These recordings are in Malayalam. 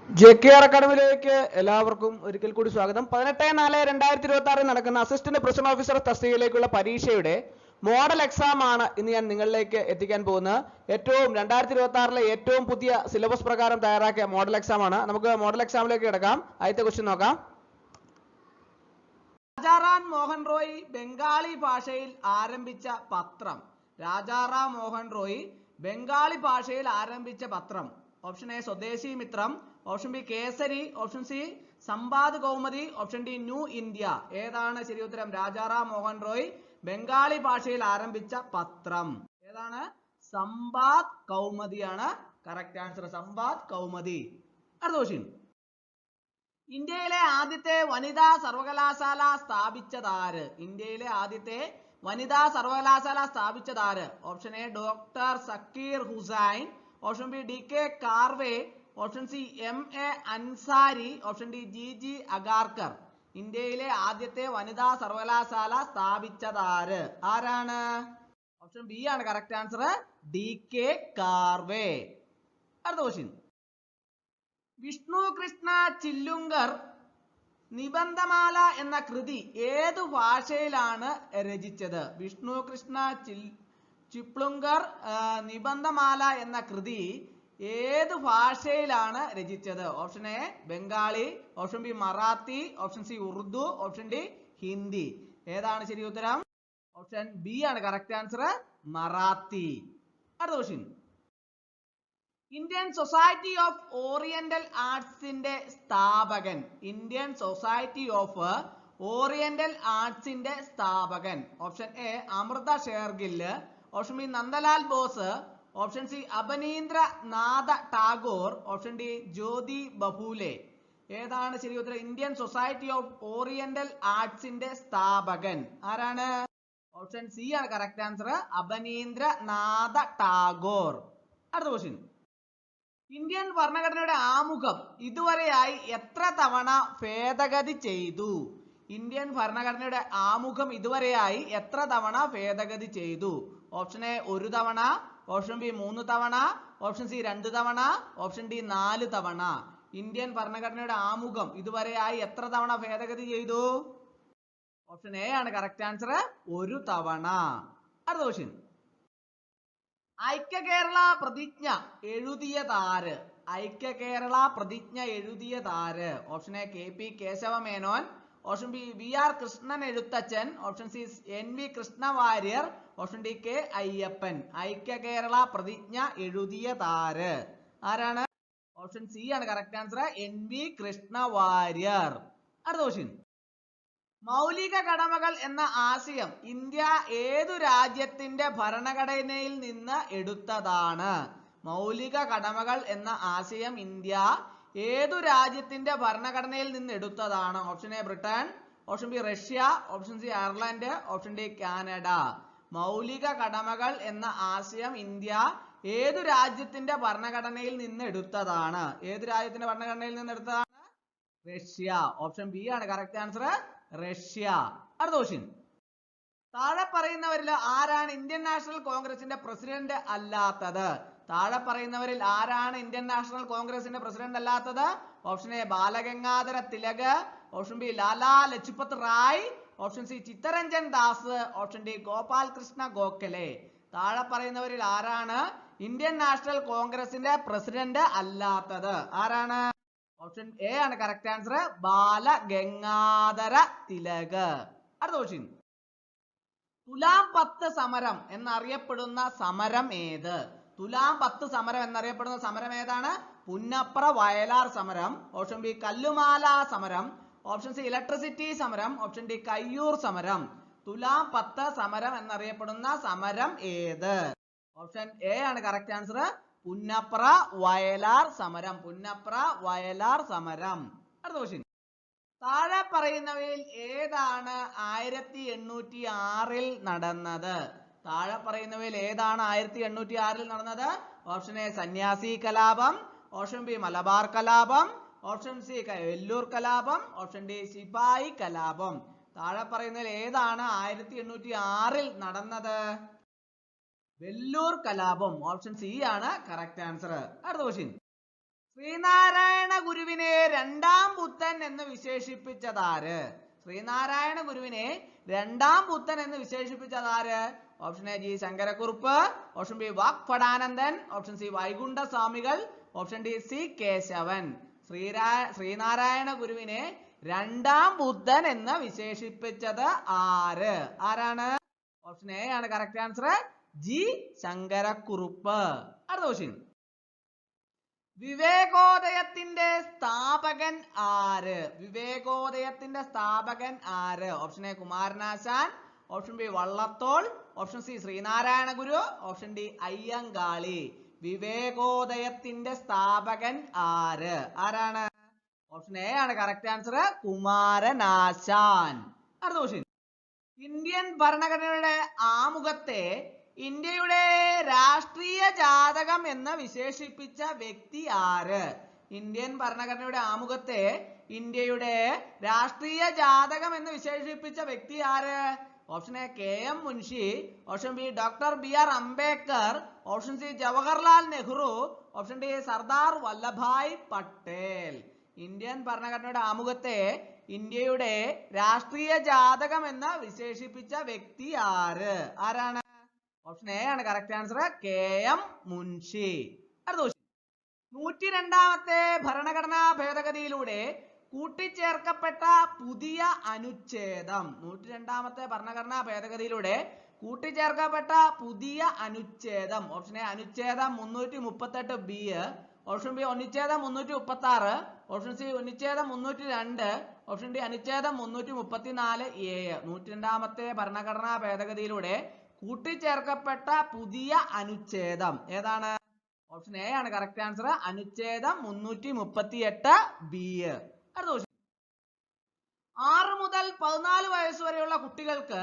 JKR അക്കാഡമിയിലേക്ക് എല്ലാവർക്കും ഒരിക്കൽ കൂടി സ്വാഗതം. 18/4/2026 നടക്കുന്ന അസിസ്റ്റന്റ് പ്രിസൺ ഓഫീസർ തസ്തികയിലേക്കുള്ള പരീക്ഷയുടെ മോഡൽ എക്സാം ആണ് ഇന്ന് ഞാൻ നിങ്ങളിലേക്ക് എത്തിക്കാൻ പോകുന്നത്. 2026 ഏറ്റവും പുതിയ സിലബസ് പ്രകാരം തയ്യാറാക്കിയ മോഡൽ എക്സാം ആണ്. നമുക്ക് മോഡൽ എക്സാമിലേക്ക് കിടക്കാം. ആദ്യത്തെ ക്വസ്റ്റ്യൻ നോക്കാം. രാജാറാം മോഹൻ റോയ് ബംഗാളി ഭാഷയിൽ ആരംഭിച്ച പത്രം. രാജാറാം മോഹൻ റോയ് ബംഗാളി ഭാഷയിൽ ആരംഭിച്ച പത്രം. Option A Swadeshi Mitram, option B Kesari, option C Samvad Kaumudi, option D New India. ഏതാണ് ശരി ഉത്തരം? രാജാറാം മോഹൻ റോയ് ബംഗാളി ഭാഷയിൽ ആരംഭിച്ച പത്രം ഏതാണ്? സംവാദ് കൗമുദിയാണ് കറക്റ്റ് ആൻസർ. സംവാദ് കൗമുദി. അടുത്ത ക്വസ്റ്റ്യൻ. ഇന്ത്യയിലെ ആദ്യത്തെ വനിതാ സർവകലാശാല സ്ഥാപിച്ചതാര്? ഇന്ത്യയിലെ ആദ്യത്തെ വനിതാ സർവകലാശാല സ്ഥാപിച്ചതാര്? Option A doctor Zakir Hussain, option B DK Karve, option C MA Ansari, option D GG Agarkar. ഇന്ത്യയിലെ ആദ്യത്തെ വനിതാ സർവകലാശാല സ്ഥാപിച്ചതാര്? ആരാണ്? ഓപ്ഷൻ ബി ആണ് കറക്റ്റ് ആൻസർ, DK കാർവേ. അടുത്ത ക്വസ്റ്റ്യൻ. വിഷ്ണു കൃഷ്ണ ചില്ലുങ്കർ നിബന്ധമാല എന്ന കൃതി ഏതു ഭാഷയിലാണ് രചിച്ചത്? വിഷ്ണു കൃഷ്ണ ചിപ്ലുങ്കർ നിബന്ധമാല എന്ന കൃതി ഏത് ഭാഷയിലാണ് രചിച്ചത്? Option A Bengali, option B Marathi, option C Urdu, option D Hindi. ഏതാണ് ശരി ഉത്തരം? ഓപ്ഷൻ ബി ആണ് കറക്റ്റ് ആൻസർ, മറാത്തി. അടുത്ത question. Indian society of oriental ആർട്സിന്റെ സ്ഥാപകൻ. ഇന്ത്യൻ സൊസൈറ്റി ഓഫ് ഓറിയന്റൽ ആർട്സിന്റെ സ്ഥാപകൻ. Option A Amrita Shergil, option B Nandalal Bose, option C Abanindra Nath Tagore, option D Jyoti Bahule. ഏതാണ് ശരി ഉത്തരം? ഇന്ത്യൻ സൊസൈറ്റി ഓഫ് ഓറിയന്റൽ ആർട്സിന്റെ സ്ഥാപകൻ ആരാണ്? ഓപ്ഷൻ സി ആണ് കറക്റ്റ് ആൻസർ, അബനീന്ദ്ര നാഥ ടാഗോർ. അടുത്ത ക്വസ്റ്റ്യൻ. ഇന്ത്യൻ ഭരണഘടനയുടെ ആമുഖം ഇതുവരെയായി എത്ര തവണ ഭേദഗതി ചെയ്തു? ഇന്ത്യൻ ഭരണഘടനയുടെ ആമുഖം ഇതുവരെയായി എത്ര തവണ ഭേദഗതി ചെയ്തു? ഓപ്ഷൻ എ 1 തവണ, ഓപ്ഷൻ ബി 3 തവണ, ഓപ്ഷൻ സി 2 തവണ, ഓപ്ഷൻ ഡി 4 തവണ. ഇന്ത്യൻ ഭരണഘടനയുടെ ആമുഖം ഇതുവരെയായി എത്ര തവണ ഭേദഗതി ചെയ്തു? ഓപ്ഷൻ എ ആണ് കറക്റ്റ് ആൻസർ, 1 തവണ. അടുത്ത ക്വസ്റ്റ്യൻ. ഐക്യ കേരള പ്രതിജ്ഞ എഴുതിയതാര്? ഐക്യ കേരള പ്രതിജ്ഞ എഴുതിയതാര്? Option A KP Keshava Menon, option B VR Krishnan Ezhuthachan, option C NV Krishna Warrier, option D K Ayyappan. ഐക്യ കേരള പ്രതിജ്ഞ എഴുതിയതാര്? ആരാണ്? ഓപ്ഷൻ സി ആണ് correct answer, NV Krishna Warrier. അടുത്ത ക്വസ്റ്റ്യൻ. മൗലിക കടമകൾ എന്ന ആശയം ഇന്ത്യ ഏതു രാജ്യത്തിന്റെ ഭരണഘടനയിൽ നിന്ന് എടുത്തതാണ്? മൗലിക കടമകൾ എന്ന ആശയം ഇന്ത്യ ഏതു രാജ്യത്തിന്റെ ഭരണഘടനയിൽ നിന്ന് എടുത്തതാണ്? Option A Britain, option B Russia, option C Ireland, option D Canada. മൗലിക കടമകൾ എന്ന ആശയം ഇന്ത്യ ഏതു രാജ്യത്തിന്റെ ഭരണഘടനയിൽ നിന്ന് എടുത്തതാണ്? ഏതു രാജ്യത്തിന്റെ ഭരണഘടനയിൽ നിന്ന് എടുത്തതാണ്? റഷ്യ. ഓപ്ഷൻ ബി ആണ് കറക്റ്റ് ആൻസർ, റഷ്യ. അടുത്ത ക്വസ്റ്റ്യൻ. താഴെ പറയുന്നവരിൽ ആരാണ് ഇന്ത്യൻ നാഷണൽ കോൺഗ്രസിന്റെ പ്രസിഡന്റ് അല്ലാത്തത്? താഴെ പറയുന്നവരിൽ ആരാണ് ഇന്ത്യൻ നാഷണൽ കോൺഗ്രസിന്റെ പ്രസിഡന്റ് അല്ലാത്തത്? Option A Balagangadhara Tilak, option B Lala Lajpat Rai, option C Chittaranjan Das, option D Gopal Krishna Gokhale. താഴെ പറയുന്നവരിൽ ആരാണ് ഇന്ത്യൻ നാഷണൽ കോൺഗ്രസിന്റെ പ്രസിഡന്റ് അല്ലാത്തത്? ആരാണ്? ഓപ്ഷൻ എ ആണ് കറക്റ്റ് ആൻസർ, ബാലഗംഗാധര തിലക്. അടുത്ത ക്വസ്റ്റ്യൻ. തുലാം 10 സമരം എന്നറിയപ്പെടുന്ന സമരം ഏത്? തുലാം 10 സമരം എന്നറിയപ്പെടുന്ന സമരം ഏതാണ്? പുന്നപ്ര വയലാർ സമരം, ഓപ്ഷൻ ബി കല്ലുമാല സമരം, ഓപ്ഷൻ സി ഇലക്ട്രിസിറ്റി സമരം, ഓപ്ഷൻ ഡി കയ്യൂർ സമരം. തുലാം 10 സമരം എന്നറിയപ്പെടുന്ന സമരം ഏത്? ഓപ്ഷൻ എ ആണ് കറക്റ്റ് ആൻസർ, പുന്നപ്ര വയലാർ സമരം. പുന്നപ്ര വയലാർ സമരം. അടുത്ത ക്വസ്റ്റ്യൻ. താഴെ പറയുന്നവയിൽ ഏതാണ് 1806 നടന്നത്? താഴെ പറയുന്നവയിൽ ഏതാണ് 1806 നടന്നത്? ഓപ്ഷൻ എ സന്യാസി കലാപം, ഓപ്ഷൻ ബി മലബാർ കലാപം, ഓപ്ഷൻ സി വെല്ലൂർ കലാപം, ഓപ്ഷൻ ഡി സിപായി കലാപം. താഴെ പറയുന്നതിൽ ഏതാണ് 1806 നടന്നത്? വെല്ലൂർ കലാപം. ഓപ്ഷൻ സി ആണ് കറക്റ്റ് ആൻസർ. അടുത്ത ക്വസ്റ്റ്യൻ. ശ്രീനാരായണ ഗുരുവിനെ രണ്ടാം ബുദ്ധൻ എന്ന് വിശേഷിപ്പിച്ചതാര്? ശ്രീനാരായണ ഗുരുവിനെ രണ്ടാം ബുദ്ധൻ എന്ന് വിശേഷിപ്പിച്ചതാര്? Option A G Sankara Kurup, option B Vagbhatanandan, option C Vaikunda Swamikal, option D C Kesavan. Sreenarayana ഗുരുവിനെ രണ്ടാം ബുദ്ധൻ എന്ന് വിശേഷിപ്പിച്ചത് ആര്? ആരാണ്? ഓപ്ഷൻ എ ആണ് കറക്റ്റ് ആൻസർ, ജി ശങ്കരക്കുറുപ്പ്. അടുത്ത ക്വസ്റ്റ്യൻ, വിവേകോദയത്തിന്റെ സ്ഥാപകൻ ആര്? വിവേകോദയത്തിന്റെ സ്ഥാപകൻ ആര്? Option A Kumaranasan, option B Vallathol, option C Sreenarayana Guru, option D Ayyankali. വിവേകോദയത്തിന്റെ സ്ഥാപകൻ ആര്? ആരാണ്? ഓപ്ഷൻ എ ആണ് കറക്റ്റ് ആൻസർ, കുമാരനാശാൻ. അടുത്ത ക്വസ്റ്റ്യൻ, ഇന്ത്യൻ ഭരണഘടനയുടെ ആമുഖത്തെ ഇന്ത്യയുടെ രാഷ്ട്രീയ ജാതകം എന്ന് വിശേഷിപ്പിച്ച വ്യക്തി ആര്? ഇന്ത്യൻ ഭരണഘടനയുടെ ആമുഖത്തെ ഇന്ത്യയുടെ രാഷ്ട്രീയ ജാതകം എന്ന് വിശേഷിപ്പിച്ച വ്യക്തി ആര്? Option A K M Munshi, option B doctor B R Ambedkar, option C Jawaharlal Nehru, option D Sardar Vallabhbhai Patel. Indian ഭരണഘടനയുടെ ആമുഖത്തെ ഇന്ത്യയുടെ രാഷ്ട്രീയ ജാതകം എന്ന് വിശേഷിപ്പിച്ച വ്യക്തി ആര്? ആരാണ്? ഓപ്ഷൻ എ ആണ് correct answer, K M Munshi. അടുത്ത ക്വസ്റ്റ്യൻ, 102ാമത്തെ ഭരണഘടനാ ഭേദഗതിയിലൂടെ കൂട്ടിച്ചേർക്കപ്പെട്ട പുതിയ അനുച്ഛേദം. 102ാമത്തെ ഭരണഘടനാ ഭേദഗതിയിലൂടെ കൂട്ടിച്ചേർക്കപ്പെട്ട പുതിയ അനുച്ഛേദം. ഓപ്ഷൻ എ അനുച്ഛേദം 338 ബി, ഓപ്ഷൻ ബി അനുച്ഛേദം 336, ഓപ്ഷൻ സി അനുച്ഛേദം 302, ഓപ്ഷൻ ഡി അനുച്ഛേദം 334 എ. 102ാമത്തെ ഭരണഘടനാ ഭേദഗതിയിലൂടെ കൂട്ടിച്ചേർക്കപ്പെട്ട പുതിയ അനുച്ഛേദം ഏതാണ്? ഓപ്ഷൻ എ ആണ് കറക്റ്റ് ആൻസർ, അനുച്ഛേദം 338 ബി. അടുത്ത ക്വസ്റ്റ്യൻ, 6 മുതൽ 14 വയസ്സ് വരെയുള്ള കുട്ടികൾക്ക്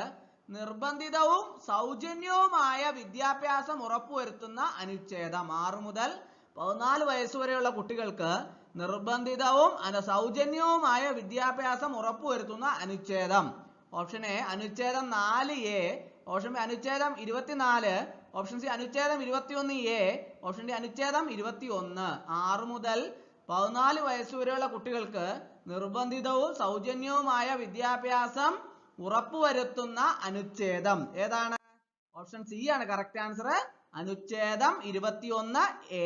നിർബന്ധിതവും സൗജന്യവുമായ വിദ്യാഭ്യാസം ഉറപ്പുവരുത്തുന്ന അനുച്ഛേദം. 6 മുതൽ 14 വയസ്സ് വരെയുള്ള കുട്ടികൾക്ക് നിർബന്ധിതവും സൗജന്യവുമായ വിദ്യാഭ്യാസം ഉറപ്പുവരുത്തുന്ന അനുച്ഛേദം. ഓപ്ഷൻ എ അനുച്ഛേദം 4A, ഓപ്ഷൻ ബി അനുച്ഛേദം 24, ഓപ്ഷൻ സി അനുച്ഛേദം 21A, ഓപ്ഷൻ ഡി അനുച്ഛേദം 21. 6 മുതൽ 14 വയസ്സ് വരെയുള്ള കുട്ടികൾക്ക് നിർബന്ധിതവും സൗജന്യവുമായ വിദ്യാഭ്യാസം ഉറപ്പുവരുത്തുന്ന അനുച്ഛേദം ഏതാണ്? ഓപ്ഷൻ സി ആണ് കറക്റ്റ് ആൻസർ, അനുച്ഛേദം 21A.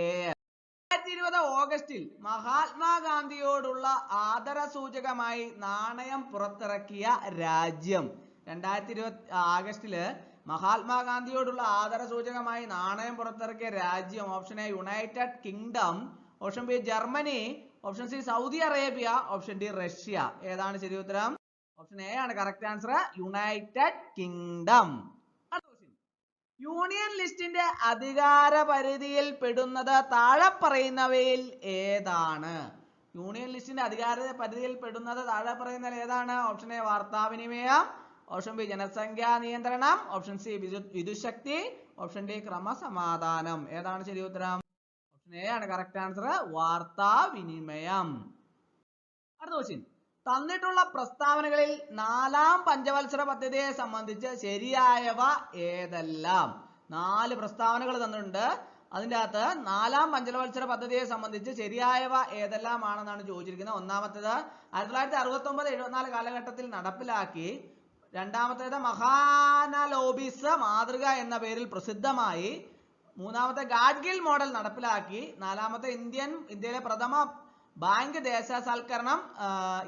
2020 ഓഗസ്റ്റിൽ മഹാത്മാഗാന്ധിയോടുള്ള ആദരസൂചകമായി നാണയം പുറത്തിറക്കിയ രാജ്യം. 2020 ആഗസ്റ്റില് മഹാത്മാഗാന്ധിയോടുള്ള ആദരസൂചകമായി നാണയം പുറത്തിറക്കിയ രാജ്യം. Option A United kingdom, option B Germany, option C Saudi Arabia, option D Russia. ഏതാണ് ശരി ഉത്തരം? ഓപ്ഷൻ എ ആണ് correct answer, United kingdom. Union ലിസ്റ്റിന്റെ അധികാര പരിധിയിൽ പെടുന്നത് താഴെ പറയുന്നവയിൽ ഏതാണ്? യൂണിയൻ ലിസ്റ്റിന്റെ അധികാര പരിധിയിൽ പെടുന്നത് താഴെ പറയുന്നതിൽ ഏതാണ്? ഓപ്ഷൻ എ വാർത്താവിനിമയം, ഓപ്ഷൻ ബി ജനസംഖ്യാ നിയന്ത്രണം, ഓപ്ഷൻ സി വിദ്യുശക്തി, ഓപ്ഷൻ ഡി ക്രമസമാധാനം. ഏതാണ് ശരി ഉത്തരം? ഓപ്ഷൻ എ ആണ് കറക്റ്റ് ആൻസർ, വാർത്താവിനിമയം. അടുത്ത ക്വസ്റ്റ്യൻ, തന്നിട്ടുള്ള പ്രസ്താവനകളിൽ 4ാം പഞ്ചവത്സര പദ്ധതിയെ സംബന്ധിച്ച് ശരിയായവ ഏതെല്ലാം? 4 പ്രസ്താവനകൾ തന്നിട്ടുണ്ട്. അതിൻ്റെ അകത്ത് 4ാം പഞ്ചവത്സര പദ്ധതിയെ സംബന്ധിച്ച് ശരിയായവ ഏതെല്ലാം ആണെന്നാണ് ചോദിച്ചിരിക്കുന്നത്. ഒന്നാമത്തേത് 1969-74 കാലഘട്ടത്തിൽ നടപ്പിലാക്കി. രണ്ടാമത്തേത് മഹാനലോബിസ് മാതൃക എന്ന പേരിൽ പ്രസിദ്ധമായി. മൂന്നാമത്തെ ഗാഡ്ഗിൽ മോഡൽ നടപ്പിലാക്കി. നാലാമത്തെ ഇന്ത്യയിലെ പ്രഥമ ബാങ്ക് ദേശസാൽക്കരണം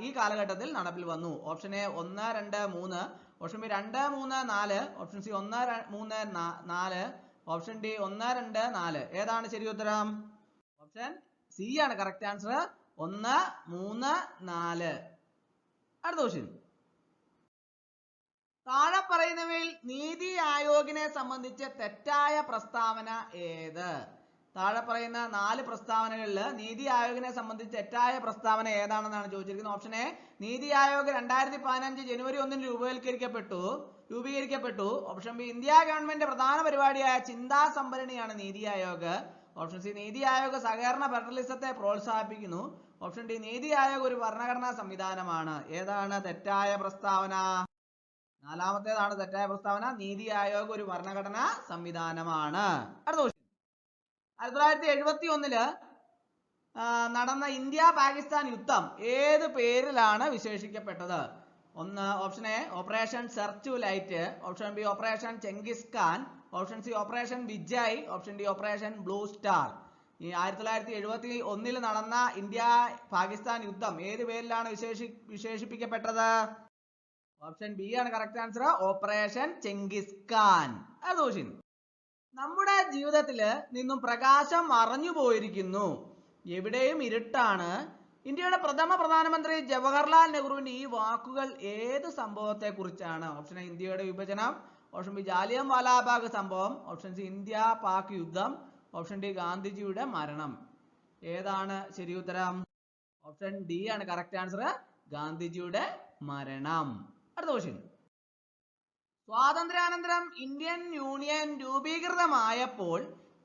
ഈ കാലഘട്ടത്തിൽ നടപ്പിൽ വന്നു. Option A 1, 2, 3, option B 2, 3, 4, option C 1, 3, 4, option D 1, 2, 4. ഏതാണ് ശരി ഉത്തരം? ഓപ്ഷൻ സി ആണ് കറക്റ്റ് ആൻസർ, 1, 3, 4. അടുത്ത ക്വസ്റ്റ്യൻ, താഴെ പറയുന്നവയിൽ നീതി ആയോഗിനെ സംബന്ധിച്ച് തെറ്റായ പ്രസ്താവന ഏത്? താഴെ പറയുന്ന 4 പ്രസ്താവനകളിൽ നീതി ആയോഗിനെ സംബന്ധിച്ച് തെറ്റായ പ്രസ്താവന ഏതാണെന്നാണ് ചോദിച്ചിരിക്കുന്നത്. Option A NITI Aayog 2015 January 1 രൂപീകരിക്കപ്പെട്ടു. Option B India government പ്രധാന പരിപാടിയായ ചിന്താ സംഭരണിയാണ് നീതി ആയോഗ്. ഓപ്ഷൻ സി നീതി ആയോഗ് സഹകരണ ഫെഡറലിസത്തെ പ്രോത്സാഹിപ്പിക്കുന്നു. ഓപ്ഷൻ ഡി നീതി ആയോഗ് ഒരു ഭരണഘടനാ സംവിധാനമാണ്. ഏതാണ് തെറ്റായ പ്രസ്താവന? നാലാമത്തേതാണ് തെറ്റായ പ്രസ്താവന, നീതി ആയോഗ് ഒരു ഭരണഘടനാ സംവിധാനമാണ്. അടുത്ത ക്വസ്റ്റ്യൻ, 1971 നടന്ന ഇന്ത്യ പാകിസ്ഥാൻ യുദ്ധം ഏത് പേരിലാണ് വിശേഷിക്കപ്പെട്ടത്? ഒന്ന് option A operation search light, option B operation Genghis Khan, option C operation Vijay, option D operation blue star. ഈ 1971 നടന്ന ഇന്ത്യ പാകിസ്ഥാൻ യുദ്ധം ഏത് പേരിലാണ് വിശേഷിപ്പിക്കപ്പെട്ടത്? ഓപ്ഷൻ ബി ആണ് correct answer, operation Genghis Khan. അടുത്ത ക്വസ്റ്റ്യൻ. നമ്മുടെ ജീവിതത്തിൽ നിന്നും പ്രകാശം മറഞ്ഞു പോയിരിക്കുന്നു, എവിടെയും ഇരുട്ടാണ്. ഇന്ത്യയുടെ പ്രഥമ പ്രധാനമന്ത്രി ജവഹർലാൽ നെഹ്റുവിന്റെ ഈ വാക്കുകൾ ഏത് സംഭവത്തെ കുറിച്ചാണ്? ഓപ്ഷൻ എ ഇന്ത്യയുടെ വിഭജനം, ഓപ്ഷൻ ബി ജാലിയൻ വാലാബാഗ് സംഭവം, ഓപ്ഷൻ സി ഇന്ത്യ പാക് യുദ്ധം, ഓപ്ഷൻ ഡി ഗാന്ധിജിയുടെ മരണം. ഏതാണ് ശരി ഉത്തരം? ഓപ്ഷൻ ഡി ആണ് കറക്റ്റ് ആൻസർ, ഗാന്ധിജിയുടെ മരണം. അടുത്ത ക്വസ്റ്റ്യൻ. സ്വാതന്ത്ര്യാനന്തരം ഇന്ത്യൻ യൂണിയൻ രൂപീകൃതമായപ്പോൾ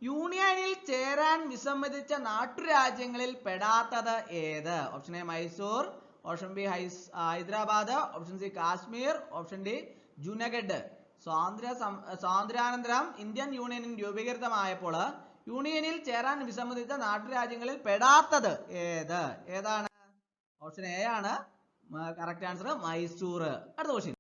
യൂണിയനിൽ ചേരാൻ വിസമ്മതിച്ച നാട്ടുരാജ്യങ്ങളിൽ പെടാത്തത് ഏത്? Option A Mysore, option B Hyderabad, option C Kashmir, option D Junagadh. സ്വാതന്ത്ര്യാനന്തരം ഇന്ത്യൻ യൂണിയൻ രൂപീകൃതമായപ്പോൾ യൂണിയനിൽ ചേരാൻ വിസമ്മതിച്ച നാട്ടുരാജ്യങ്ങളിൽ പെടാത്തത് ഏതാണ്? ഓപ്ഷൻ എ ആണ് കറക്റ്റ് ആൻസർ, മൈസൂർ. അടുത്ത ക്വസ്റ്റ്യൻ.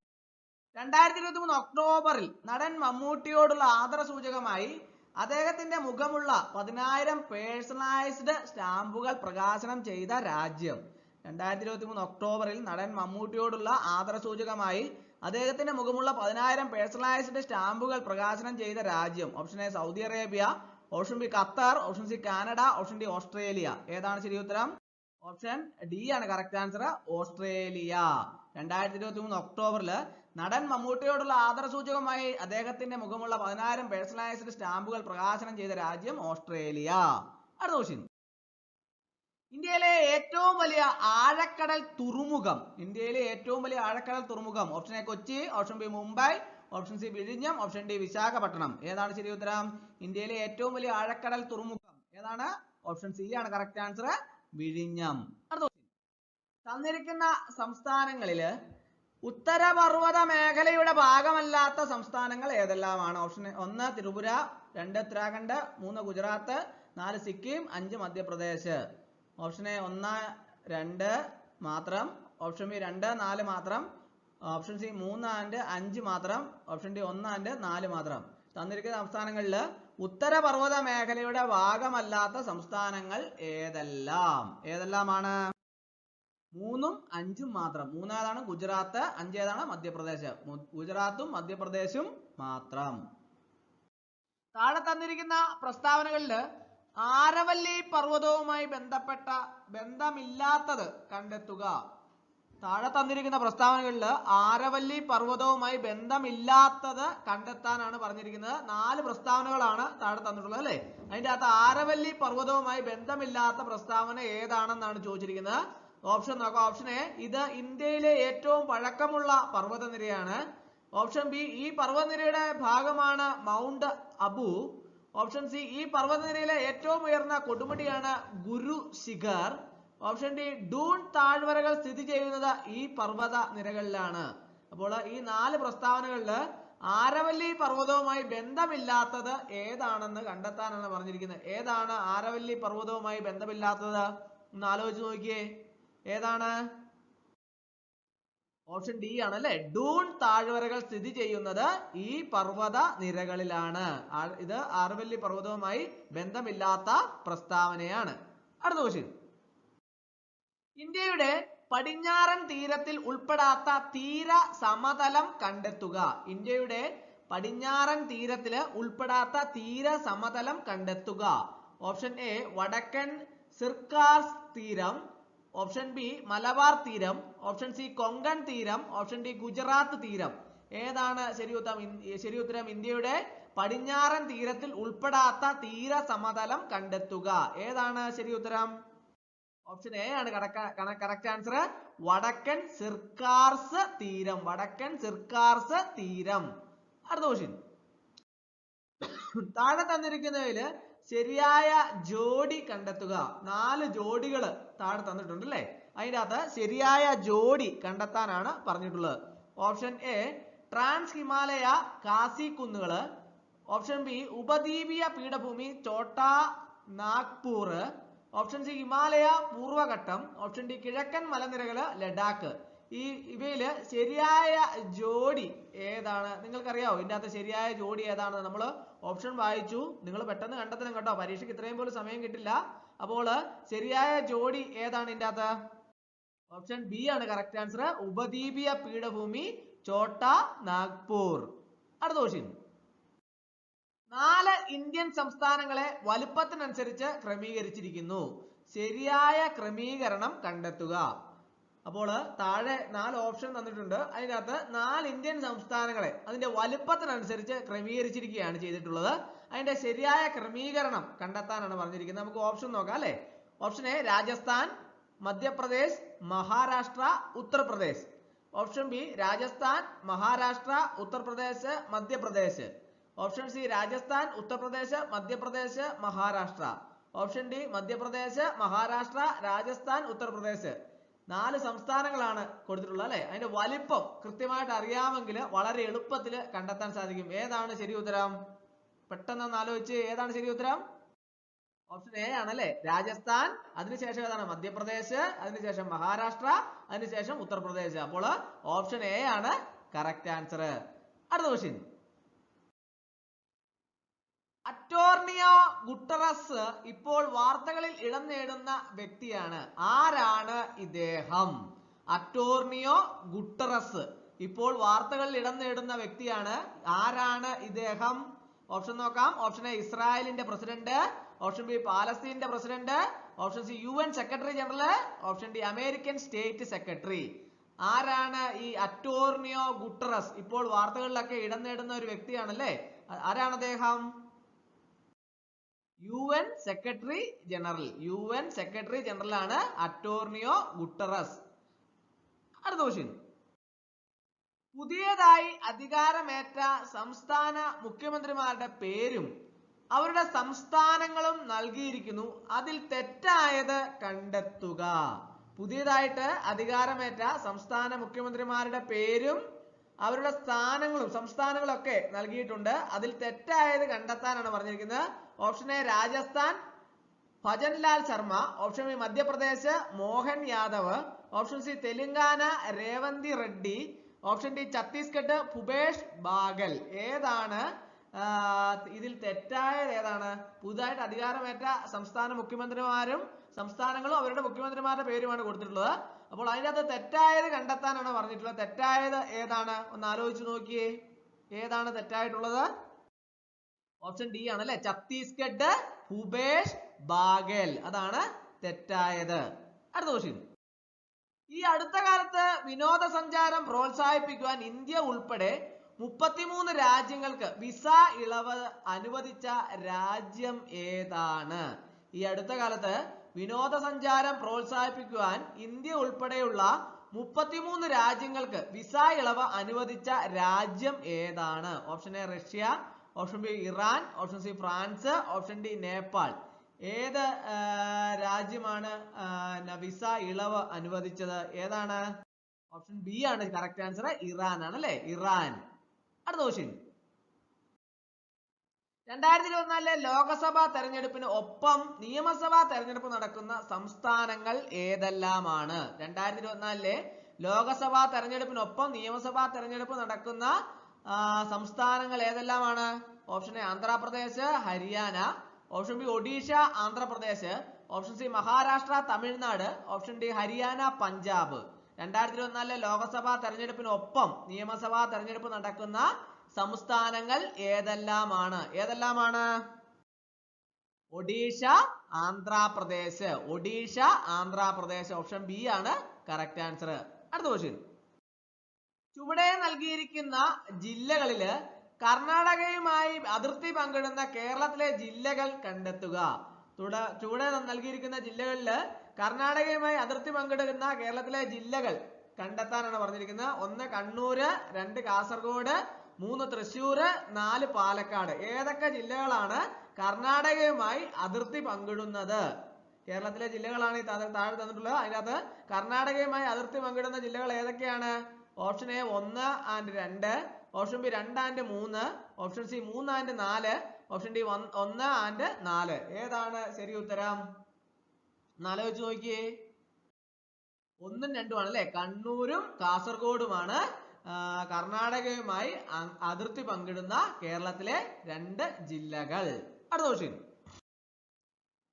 2023 ഒക്ടോബറിൽ നടൻ മമ്മൂട്ടിയോടുള്ള ആദരസൂചകമായി അദ്ദേഹത്തിന്റെ മുഖമുള്ള 10,000 പേഴ്സണലൈസ്ഡ് സ്റ്റാമ്പുകൾ പ്രകാശനം ചെയ്ത രാജ്യം. 2023 ഒക്ടോബറിൽ നടൻ മമ്മൂട്ടിയോടുള്ള ആദരസൂചകമായി അദ്ദേഹത്തിന്റെ മുഖമുള്ള 10,000 പേഴ്സണലൈസ്ഡ് സ്റ്റാമ്പുകൾ പ്രകാശനം ചെയ്ത രാജ്യം. Option A Saudi Arabia, option B Qatar, option C Canada, option D Australia. ഏതാണ് ശരി ഉത്തരം? ഓപ്ഷൻ ഡി ആണ് കറക്റ്റ് ആൻസർ, ഓസ്ട്രേലിയ. 2023 ഒക്ടോബറിൽ നടൻ മമ്മൂട്ടിയോടുള്ള ആദരസൂചകമായി അദ്ദേഹത്തിന്റെ മുഖമുള്ള 10,000 പേഴ്സണലൈസ്ഡ് സ്റ്റാമ്പുകൾ പ്രകാശനം ചെയ്ത രാജ്യം ഓസ്ട്രേലിയ. അടുത്ത ക്വസ്റ്റ്യൻ. ഇന്ത്യയിലെ ഏറ്റവും വലിയ ആഴക്കടൽ തുറമുഖം. Option A Kochi, option B Mumbai, option C വിഴിഞ്ഞം, ഓപ്ഷൻ ഡി വിശാഖപട്ടണം. ഏതാണ് ശരി ഉത്തരം? ഇന്ത്യയിലെ ഏറ്റവും വലിയ ആഴക്കടൽ തുറമുഖം ഏതാണ്? ഓപ്ഷൻ സി ആണ് കറക്റ്റ് ആൻസർ, വിഴിഞ്ഞം. അടുത്ത ക്വസ്റ്റ്യൻ. തന്നിരിക്കുന്ന സംസ്ഥാനങ്ങളില് ഉത്തരപർവ്വത മേഖലയുടെ ഭാഗമല്ലാത്ത സംസ്ഥാനങ്ങൾ ഏതെല്ലാമാണ്? Option 1 Tripura, 2 Uttarakhand, 3 Gujarat, 4 Sikkim, 5 Madhya Pradesh. Option A 1, 2 മാത്രം, ഓപ്ഷൻ ബി 2, 4 മാത്രം, ഓപ്ഷൻ സി 3 ആൻഡ് 5 മാത്രം, ഓപ്ഷൻ ഡി 1 ആൻഡ് 4 മാത്രം. തന്നിരിക്കുന്ന സംസ്ഥാനങ്ങളിൽ ഉത്തരപർവ്വത മേഖലയുടെ ഭാഗമല്ലാത്ത സംസ്ഥാനങ്ങൾ ഏതെല്ലാമാണ്? 3ഉം 5ഉം മാത്രം. 3 ഏതാണ്? ഗുജറാത്ത്, 5 ഏതാണ്? മധ്യപ്രദേശ്. ഗുജറാത്തും മധ്യപ്രദേശും മാത്രം. താഴെ തന്നിരിക്കുന്ന പ്രസ്താവനകളിൽ ആരവല്ലി പർവ്വതവുമായി ബന്ധമില്ലാത്തത് കണ്ടെത്തുക. താഴെ തന്നിരിക്കുന്ന പ്രസ്താവനകളിൽ ആരവല്ലി പർവ്വതവുമായി ബന്ധമില്ലാത്തത് കണ്ടെത്താനാണ് പറഞ്ഞിരിക്കുന്നത്. 4 പ്രസ്താവനകളാണ് താഴെ തന്നിട്ടുള്ളത് അല്ലെ. അതിന്റെ അകത്ത് ആരവല്ലി പർവ്വതവുമായി ബന്ധമില്ലാത്ത പ്രസ്താവന ഏതാണെന്നാണ് ചോദിച്ചിരിക്കുന്നത്. ഓപ്ഷൻ നോക്കാം. ഓപ്ഷൻ എ ഇത് ഇന്ത്യയിലെ ഏറ്റവും പഴക്കമുള്ള പർവ്വതനിരയാണ്. ഓപ്ഷൻ ബി ഈ പർവ്വതനിരയുടെ ഭാഗമാണ് മൗണ്ട് അബു. ഓപ്ഷൻ സി ഈ പർവ്വതനിരയിലെ ഏറ്റവും ഉയർന്ന കൊടുമുടിയാണ് ഗുരു ശിഖർ. ഓപ്ഷൻ ഡി ഡൂൺ താഴ്വരകൾ സ്ഥിതി ചെയ്യുന്നത് ഈ പർവ്വത നിരകളിലാണ്. അപ്പോൾ ഈ 4 പ്രസ്താവനകളിൽ ആരവല്ലി പർവ്വതവുമായി ബന്ധമില്ലാത്തത് ഏതാണെന്ന് കണ്ടെത്താനാണ് പറഞ്ഞിരിക്കുന്നത്. ഏതാണ് ആരവല്ലി പർവ്വതവുമായി ബന്ധമില്ലാത്തത്? ഒന്ന് ആലോചിച്ച് നോക്കിയേ, ഏതാണ്? ഓപ്ഷൻ ഡി ആണ് അല്ലെ. ഡൂൺ താഴ്വരകൾ സ്ഥിതി ചെയ്യുന്നത് ഈ പർവ്വത നിരകളിലാണ്. ഇത് ആരവല്ലി പർവ്വതവുമായി ബന്ധമില്ലാത്ത പ്രസ്താവനയാണ്. അടുത്ത ക്വസ്റ്റ്യൻ. ഇന്ത്യയുടെ പടിഞ്ഞാറൻ തീരത്തിൽ ഉൾപ്പെടാത്ത തീര സമതലം കണ്ടെത്തുക. ഇന്ത്യയുടെ പടിഞ്ഞാറൻ തീരത്തിൽ ഉൾപ്പെടാത്ത തീര സമതലം കണ്ടെത്തുക. ഓപ്ഷൻ എ വടക്കൻ സിർക്കാർസ് തീരം, ഓപ്ഷൻ ബി മലബാർ തീരം, ഓപ്ഷൻ സി കൊങ്കൺ തീരം, ഓപ്ഷൻ ഡി ഗുജറാത്ത് തീരം. ഏതാണ് ശരി ഉത്തരം? ഇന്ത്യയുടെ പടിഞ്ഞാറൻ തീരത്തിൽ ഉൾപ്പെടാത്ത തീര സമതലം കണ്ടെത്തുക. ഏതാണ് ശരി ഉത്തരം? ഓപ്ഷൻ എ ആണ് കറക്റ്റ് ആൻസർ, വടക്കൻ സിർക്കാർസ് തീരം. വടക്കൻ സിർക്കാർസ് തീരം. അടുത്ത ക്വസ്റ്റ്യൻ. താഴെ തന്നിരിക്കുന്നതില് ശരിയായ ജോഡി കണ്ടെത്തുക. 4 ജോഡികൾ താഴെ തന്നിട്ടുണ്ട് അല്ലെ. അതിന്റെ അകത്ത് ശരിയായ ജോഡി കണ്ടെത്താനാണ് പറഞ്ഞിട്ടുള്ളത്. Option A trans Himalaya Khasi കുന്നുകള്, ഓപ്ഷൻ ബി ഉപദ്വീപീയ പീഠഭൂമി ചോട്ടാ നാഗ്പൂർ, ഓപ്ഷൻ സി ഹിമാലയ പൂർവ്വഘട്ടം, ഓപ്ഷൻ ഡി കിഴക്കൻ മലനിരകള് ലഡാക്ക്. ഇവയില് ശരിയായ ജോഡി ഏതാണ്? നിങ്ങൾക്കറിയാവോ ഇതിന്റെ അകത്ത് ശരിയായ ജോഡി ഏതാണ്? നമ്മൾ ഓപ്ഷൻ വായിച്ചു, നിങ്ങൾ പെട്ടെന്ന് കണ്ടെത്തണം കേട്ടോ, പരീക്ഷയ്ക്ക് ഇത്രയും പോലും സമയം കിട്ടില്ല. അപ്പോൾ ശരിയായ ജോഡി ഏതാണ് ഇതിന്റെ അകത്ത്? ഓപ്ഷൻ ബി ആണ് കറക്റ്റ് ആൻസർ. ഉപദ്വീപീയ പീഠഭൂമി ഛോട്ടാ നാഗ്പൂർ. അടുത്ത ക്വസ്റ്റ്യൻ. 4 ഇന്ത്യൻ സംസ്ഥാനങ്ങളെ വലുപ്പത്തിനനുസരിച്ച് ക്രമീകരിച്ചിരിക്കുന്നു. ശരിയായ ക്രമീകരണം കണ്ടെത്തുക. അപ്പോൾ താഴെ 4 ഓപ്ഷൻ തന്നിട്ടുണ്ട്. അതിനകത്ത് 4 ഇന്ത്യൻ സംസ്ഥാനങ്ങളെ അതിന്റെ വലുപ്പത്തിനനുസരിച്ച് ക്രമീകരിച്ചിരിക്കുകയാണ് ചെയ്തിട്ടുള്ളത്. അതിന്റെ ശരിയായ ക്രമീകരണം കണ്ടെത്താനാണ് പറഞ്ഞിരിക്കുന്നത്. നമുക്ക് ഓപ്ഷൻ നോക്കാം അല്ലെ. Option A Rajasthan, Madhya Pradesh, Maharashtra, Uttar Pradesh. Option B Rajasthan, Maharashtra, Uttar Pradesh, Madhya Pradesh. Option C Rajasthan, Uttar Pradesh, Madhya Pradesh, Maharashtra. Option D Madhya Pradesh, Maharashtra, Rajasthan, Uttar Pradesh. 4 സംസ്ഥാനങ്ങളാണ് കൊടുത്തിട്ടുള്ളത് അല്ലെ. അതിന്റെ വലിപ്പം കൃത്യമായിട്ട് അറിയാമെങ്കിൽ വളരെ എളുപ്പത്തിൽ കണ്ടെത്താൻ സാധിക്കും. ഏതാണ് ശരി ഉത്തരം? പെട്ടെന്ന് ആലോചിച്ച് ഏതാണ് ശരി ഉത്തരം? ഓപ്ഷൻ എ ആണ് അല്ലെ, രാജസ്ഥാൻ. അതിനുശേഷം ഏതാണ്? മധ്യപ്രദേശ്. അതിനുശേഷം മഹാരാഷ്ട്ര. അതിനുശേഷം ഉത്തർപ്രദേശ്. അപ്പോൾ ഓപ്ഷൻ എ ആണ് കറക്റ്റ് ആൻസർ. അടുത്ത ക്വസ്റ്റ്യൻ. അറ്റോർണിയോ ഗുട്ടറസ് ഇപ്പോൾ വാർത്തകളിൽ ഇടം നേടുന്ന വ്യക്തിയാണ്. ആരാണ് ഇദ്ദേഹം? അറ്റോർണിയോ ഗുട്ടറസ് ഇപ്പോൾ വാർത്തകളിൽ ഇടം നേടുന്ന വ്യക്തിയാണ്. ആരാണ് ഇദ്ദേഹം? ഓപ്ഷൻ നോക്കാം. ഓപ്ഷൻ എ ഇസ്രായേലിന്റെ പ്രസിഡന്റ്, ഓപ്ഷൻ ബി പാലസ്തീന്റെ president, option C UN secretary general, option D American state secretary. ആരാണ് ഈ അറ്റോർണിയോ ഗുട്ടറസ്? ഇപ്പോൾ വാർത്തകളിലൊക്കെ ഇടം നേടുന്ന ഒരു വ്യക്തിയാണല്ലേ. ആരാണ് അദ്ദേഹം? UN secretary general. UN secretary general ആണ് അറ്റോർണിയോ ഗുട്ടറസ്. അടുത്ത ക്വസ്റ്റ്യൻ. പുതിയതായി അധികാരമേറ്റ സംസ്ഥാന മുഖ്യമന്ത്രിമാരുടെ പേരും അവരുടെ സംസ്ഥാനങ്ങളും നൽകിയിരിക്കുന്നു. അതിൽ തെറ്റായത് കണ്ടെത്തുക. പുതിയതായിട്ട് അധികാരമേറ്റ സംസ്ഥാന മുഖ്യമന്ത്രിമാരുടെ പേരും അവരുടെ സ്ഥാനങ്ങളും സംസ്ഥാനങ്ങളും ഒക്കെ നൽകിയിട്ടുണ്ട്. അതിൽ തെറ്റായത് കണ്ടെത്താനാണ് പറഞ്ഞിരിക്കുന്നത്. Option A Rajasthan Bhajanlal Sharma, option B Madhya Pradesh Mohan Yadav, option C Telangana Revanth Reddy, option D Chhattisgarh Bhupesh Baghel. ഏതാണ് ഇതിൽ തെറ്റായത്? ഏതാണ്? പുതുതായിട്ട് അധികാരമേറ്റ സംസ്ഥാന മുഖ്യമന്ത്രിമാരും സംസ്ഥാനങ്ങളും അവരുടെ മുഖ്യമന്ത്രിമാരുടെ പേരുമാണ് കൊടുത്തിട്ടുള്ളത്. അപ്പോൾ അതിനകത്ത് തെറ്റായത് കണ്ടെത്താനാണ് പറഞ്ഞിട്ടുള്ളത്. തെറ്റായത് ഏതാണ്? ഒന്ന് ആലോചിച്ച് നോക്കിയേ. ഏതാണ് തെറ്റായിട്ടുള്ളത്? ഓപ്ഷൻ ഡി ആണ് അല്ലെ, ഛത്തീസ്ഗഡ് ഭൂപേഷ് ബാഗൽ. അതാണ് തെറ്റായത്. അടുത്ത ക്വസ്റ്റ്യൻ. ഈ അടുത്ത കാലത്ത് വിനോദസഞ്ചാരം പ്രോത്സാഹിപ്പിക്കുവാൻ ഇന്ത്യ ഉൾപ്പെടെ 33 രാജ്യങ്ങൾക്ക് വിസ ഇളവ് അനുവദിച്ച രാജ്യം ഏതാണ്? ഈ അടുത്ത കാലത്ത് വിനോദസഞ്ചാരം പ്രോത്സാഹിപ്പിക്കുവാൻ ഇന്ത്യ ഉൾപ്പെടെയുള്ള 33 രാജ്യങ്ങൾക്ക് വിസ ഇളവ് അനുവദിച്ച രാജ്യം ഏതാണ്? Option A Russia, option B Iran, option C France, option D Nepal. ഏത് രാജ്യമാണ് വിസ ഇളവ് അനുവദിച്ചത്? ഏതാണ്? ഓപ്ഷൻ ബി ആണ് കറക്റ്റ് ആൻസർ. ഇറാൻ ആണ് അല്ലെ, ഇറാൻ. അടുത്ത ക്വസ്റ്റ്യൻ. 2024 ലോകസഭാ തെരഞ്ഞെടുപ്പിന് ഒപ്പം നിയമസഭാ തെരഞ്ഞെടുപ്പ് നടക്കുന്ന സംസ്ഥാനങ്ങൾ ഏതെല്ലാമാണ്? 2024 ലോകസഭാ തെരഞ്ഞെടുപ്പിനൊപ്പം നിയമസഭാ തെരഞ്ഞെടുപ്പ് നടക്കുന്ന സംസ്ഥാനങ്ങൾ ഏതെല്ലാമാണ്? Option A Andhra Pradesh, Haryana, option B Odisha, Andhra Pradesh, option C Maharashtra, Tamil Nadu, option D Haryana, Punjab. 2024 Lok Sabha തെരഞ്ഞെടുപ്പിനൊപ്പം നിയമസഭാ തെരഞ്ഞെടുപ്പ് നടക്കുന്ന സംസ്ഥാനങ്ങൾ ഏതെല്ലാമാണ്? ഏതെല്ലാമാണ്? ഒഡീഷ, ആന്ധ്രാപ്രദേശ്. ഒഡീഷ, ആന്ധ്രാപ്രദേശ്. ഓപ്ഷൻ ബി ആണ് കറക്റ്റ് ആൻസർ. അടുത്ത ക്വസ്റ്റ്യൻ. ചുവടെ നൽകിയിരിക്കുന്ന ജില്ലകളില് കർണാടകയുമായി അതിർത്തി പങ്കിടുന്ന കേരളത്തിലെ ജില്ലകൾ കണ്ടെത്തുക. ചുവടെ നൽകിയിരിക്കുന്ന ജില്ലകളില് കർണാടകയുമായി അതിർത്തി പങ്കിടുന്ന കേരളത്തിലെ ജില്ലകൾ കണ്ടെത്താനാണ് പറഞ്ഞിരിക്കുന്നത്. 1 കണ്ണൂര്, 2 കാസർഗോഡ്, 3 തൃശ്ശൂര്, 4 പാലക്കാട്. ഏതൊക്കെ ജില്ലകളാണ് കർണാടകയുമായി അതിർത്തി പങ്കിടുന്നത്? കേരളത്തിലെ ജില്ലകളാണ് ഈ താഴെ തന്നിട്ടുള്ളത്. അതിനകത്ത് കർണാടകയുമായി അതിർത്തി പങ്കിടുന്ന ജില്ലകൾ ഏതൊക്കെയാണ്? Option A 1 and 2, option B 2 and 3, option C 3 and 4, option D 1 and 4. ഏതാണ് ശരി ഉത്തരം? എന്നാലോചിച്ച് നോക്കിയേ, 1ഉം 2ഉമാണ് അല്ലെ. കണ്ണൂരും കാസർഗോഡുമാണ് കർണാടകയുമായി അതിർത്തി പങ്കിടുന്ന കേരളത്തിലെ 2 ജില്ലകൾ. അടുത്ത ക്വസ്റ്റ്യൻ,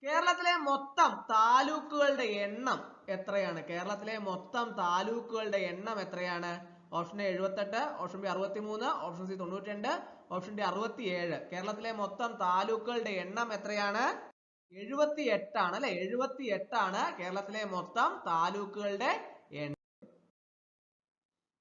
കേരളത്തിലെ മൊത്തം താലൂക്കുകളുടെ എണ്ണം എത്രയാണ്? കേരളത്തിലെ മൊത്തം താലൂക്കുകളുടെ എണ്ണം എത്രയാണ്? Option A 78, option B 63, option C 92, option D 67. കേരളത്തിലെ മൊത്തം താലൂക്കുകളുടെ എണ്ണം എത്രയാണ്? 78 ആണ് അല്ലെ. 78 ആണ് കേരളത്തിലെ മൊത്തം താലൂക്കുകളുടെ എണ്ണം.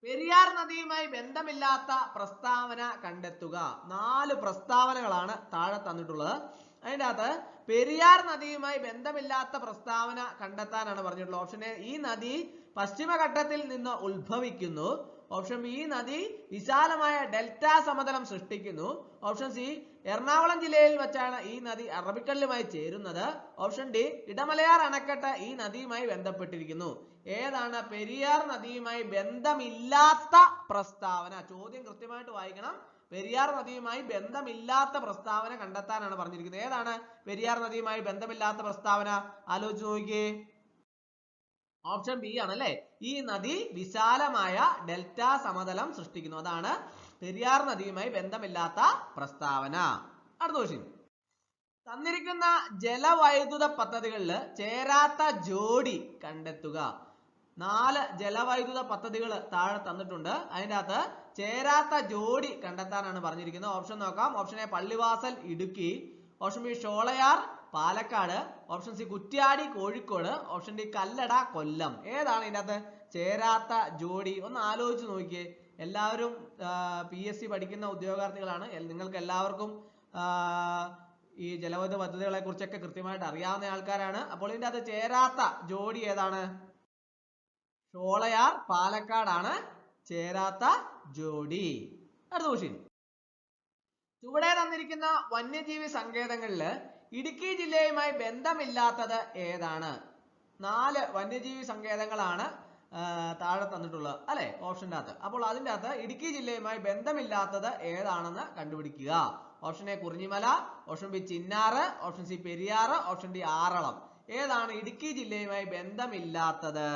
പെരിയാർ നദിയുമായി ബന്ധമില്ലാത്ത പ്രസ്താവന കണ്ടെത്തുക. 4 പ്രസ്താവനകളാണ് താഴെ തന്നിട്ടുള്ളത്. അതിൻ്റെ അകത്ത് പെരിയാർ നദിയുമായി ബന്ധമില്ലാത്ത പ്രസ്താവന കണ്ടെത്താനാണ് പറഞ്ഞിട്ടുള്ളത്. ഓപ്ഷൻ എ, ഈ നദി പശ്ചിമഘട്ടത്തിൽ നിന്ന് ഉത്ഭവിക്കുന്നു. ഓപ്ഷൻ ബി, ഈ നദി വിശാലമായ ഡെൽറ്റ സമതലം സൃഷ്ടിക്കുന്നു. ഓപ്ഷൻ സി, എറണാകുളം ജില്ലയിൽ വെച്ചാണ് ഈ നദി അറബിക്കടലുമായി ചേരുന്നത്. ഓപ്ഷൻ ഡി, ഇടമലയാർ അണക്കെട്ട് ഈ നദിയുമായി ബന്ധപ്പെട്ടിരിക്കുന്നു. ഏതാണ് പെരിയാർ നദിയുമായി ബന്ധമില്ലാത്ത പ്രസ്താവന? ചോദ്യം കൃത്യമായിട്ട് വായിക്കണം. പെരിയാർ നദിയുമായി ബന്ധമില്ലാത്ത പ്രസ്താവന കണ്ടെത്താനാണ് പറഞ്ഞിരിക്കുന്നത്. ഏതാണ് പെരിയാർ നദിയുമായി ബന്ധമില്ലാത്ത പ്രസ്താവന? ആലോചിച്ച് നോക്കിയേ. ഓപ്ഷൻ ബി ആണ് അല്ലെ. ഈ നദി വിശാലമായ ഡെൽറ്റ സമതലം സൃഷ്ടിക്കുന്നു. അതാണ് പെരിയാർ നദിയുമായി ബന്ധമില്ലാത്ത പ്രസ്താവന. അടുത്ത ക്വസ്റ്റ്യൻ, തന്നിരിക്കുന്ന ജലവൈദ്യുത പദ്ധതികളിൽ ചേരാത്ത ജോഡി കണ്ടെത്തുക. 4 ജലവൈദ്യുത പദ്ധതികൾ താഴെ തന്നിട്ടുണ്ട്. അതിൻ്റെ അകത്ത് ചേരാത്ത ജോഡി കണ്ടെത്താനാണ് പറഞ്ഞിരിക്കുന്നത്. ഓപ്ഷൻ നോക്കാം. Option A, Pallivasal Idukki. Option B, Sholayar Palakkad. Option C, Kuttiadi Kozhikode. Option D, Kallada Kollam. ഏതാണ് ഇതിൻ്റെ അകത്ത് ചേരാത്ത ജോഡി? ഒന്ന് ആലോചിച്ച് നോക്കിയേ. എല്ലാവരും PSC പഠിക്കുന്ന ഉദ്യോഗാർത്ഥികളാണ്. നിങ്ങൾക്ക് എല്ലാവർക്കും ഈ ജലവൈദ്യുത പദ്ധതികളെ കുറിച്ചൊക്കെ കൃത്യമായിട്ട് അറിയാവുന്ന ആൾക്കാരാണ്. അപ്പോൾ ഇതിൻ്റെ അകത്ത് ചേരാത്ത ജോഡി ഏതാണ്? ഷോളയാർ പാലക്കാടാണ് ചേരാത്ത ജോഡി. അടുത്ത ക്വസ്റ്റ്യൻ, ചുവടെ തന്നിരിക്കുന്ന വന്യജീവി സങ്കേതങ്ങളിൽ ഇടുക്കി ജില്ലയുമായി ബന്ധമില്ലാത്തത് ഏതാണ്? 4 വന്യജീവി സങ്കേതങ്ങളാണ് താഴെ തന്നിട്ടുള്ളത് അല്ലെ ഓപ്ഷൻ്റെ അകത്ത്. അപ്പോൾ അതിൻ്റെ അകത്ത് ഇടുക്കി ജില്ലയുമായി ബന്ധമില്ലാത്തത് ഏതാണെന്ന് കണ്ടുപിടിക്കുക. Option A, Kurinjimala. Option B, Chinnar. Option C, Periyar. Option D, Aralam. ഏതാണ് ഇടുക്കി ജില്ലയുമായി ബന്ധമില്ലാത്തത്?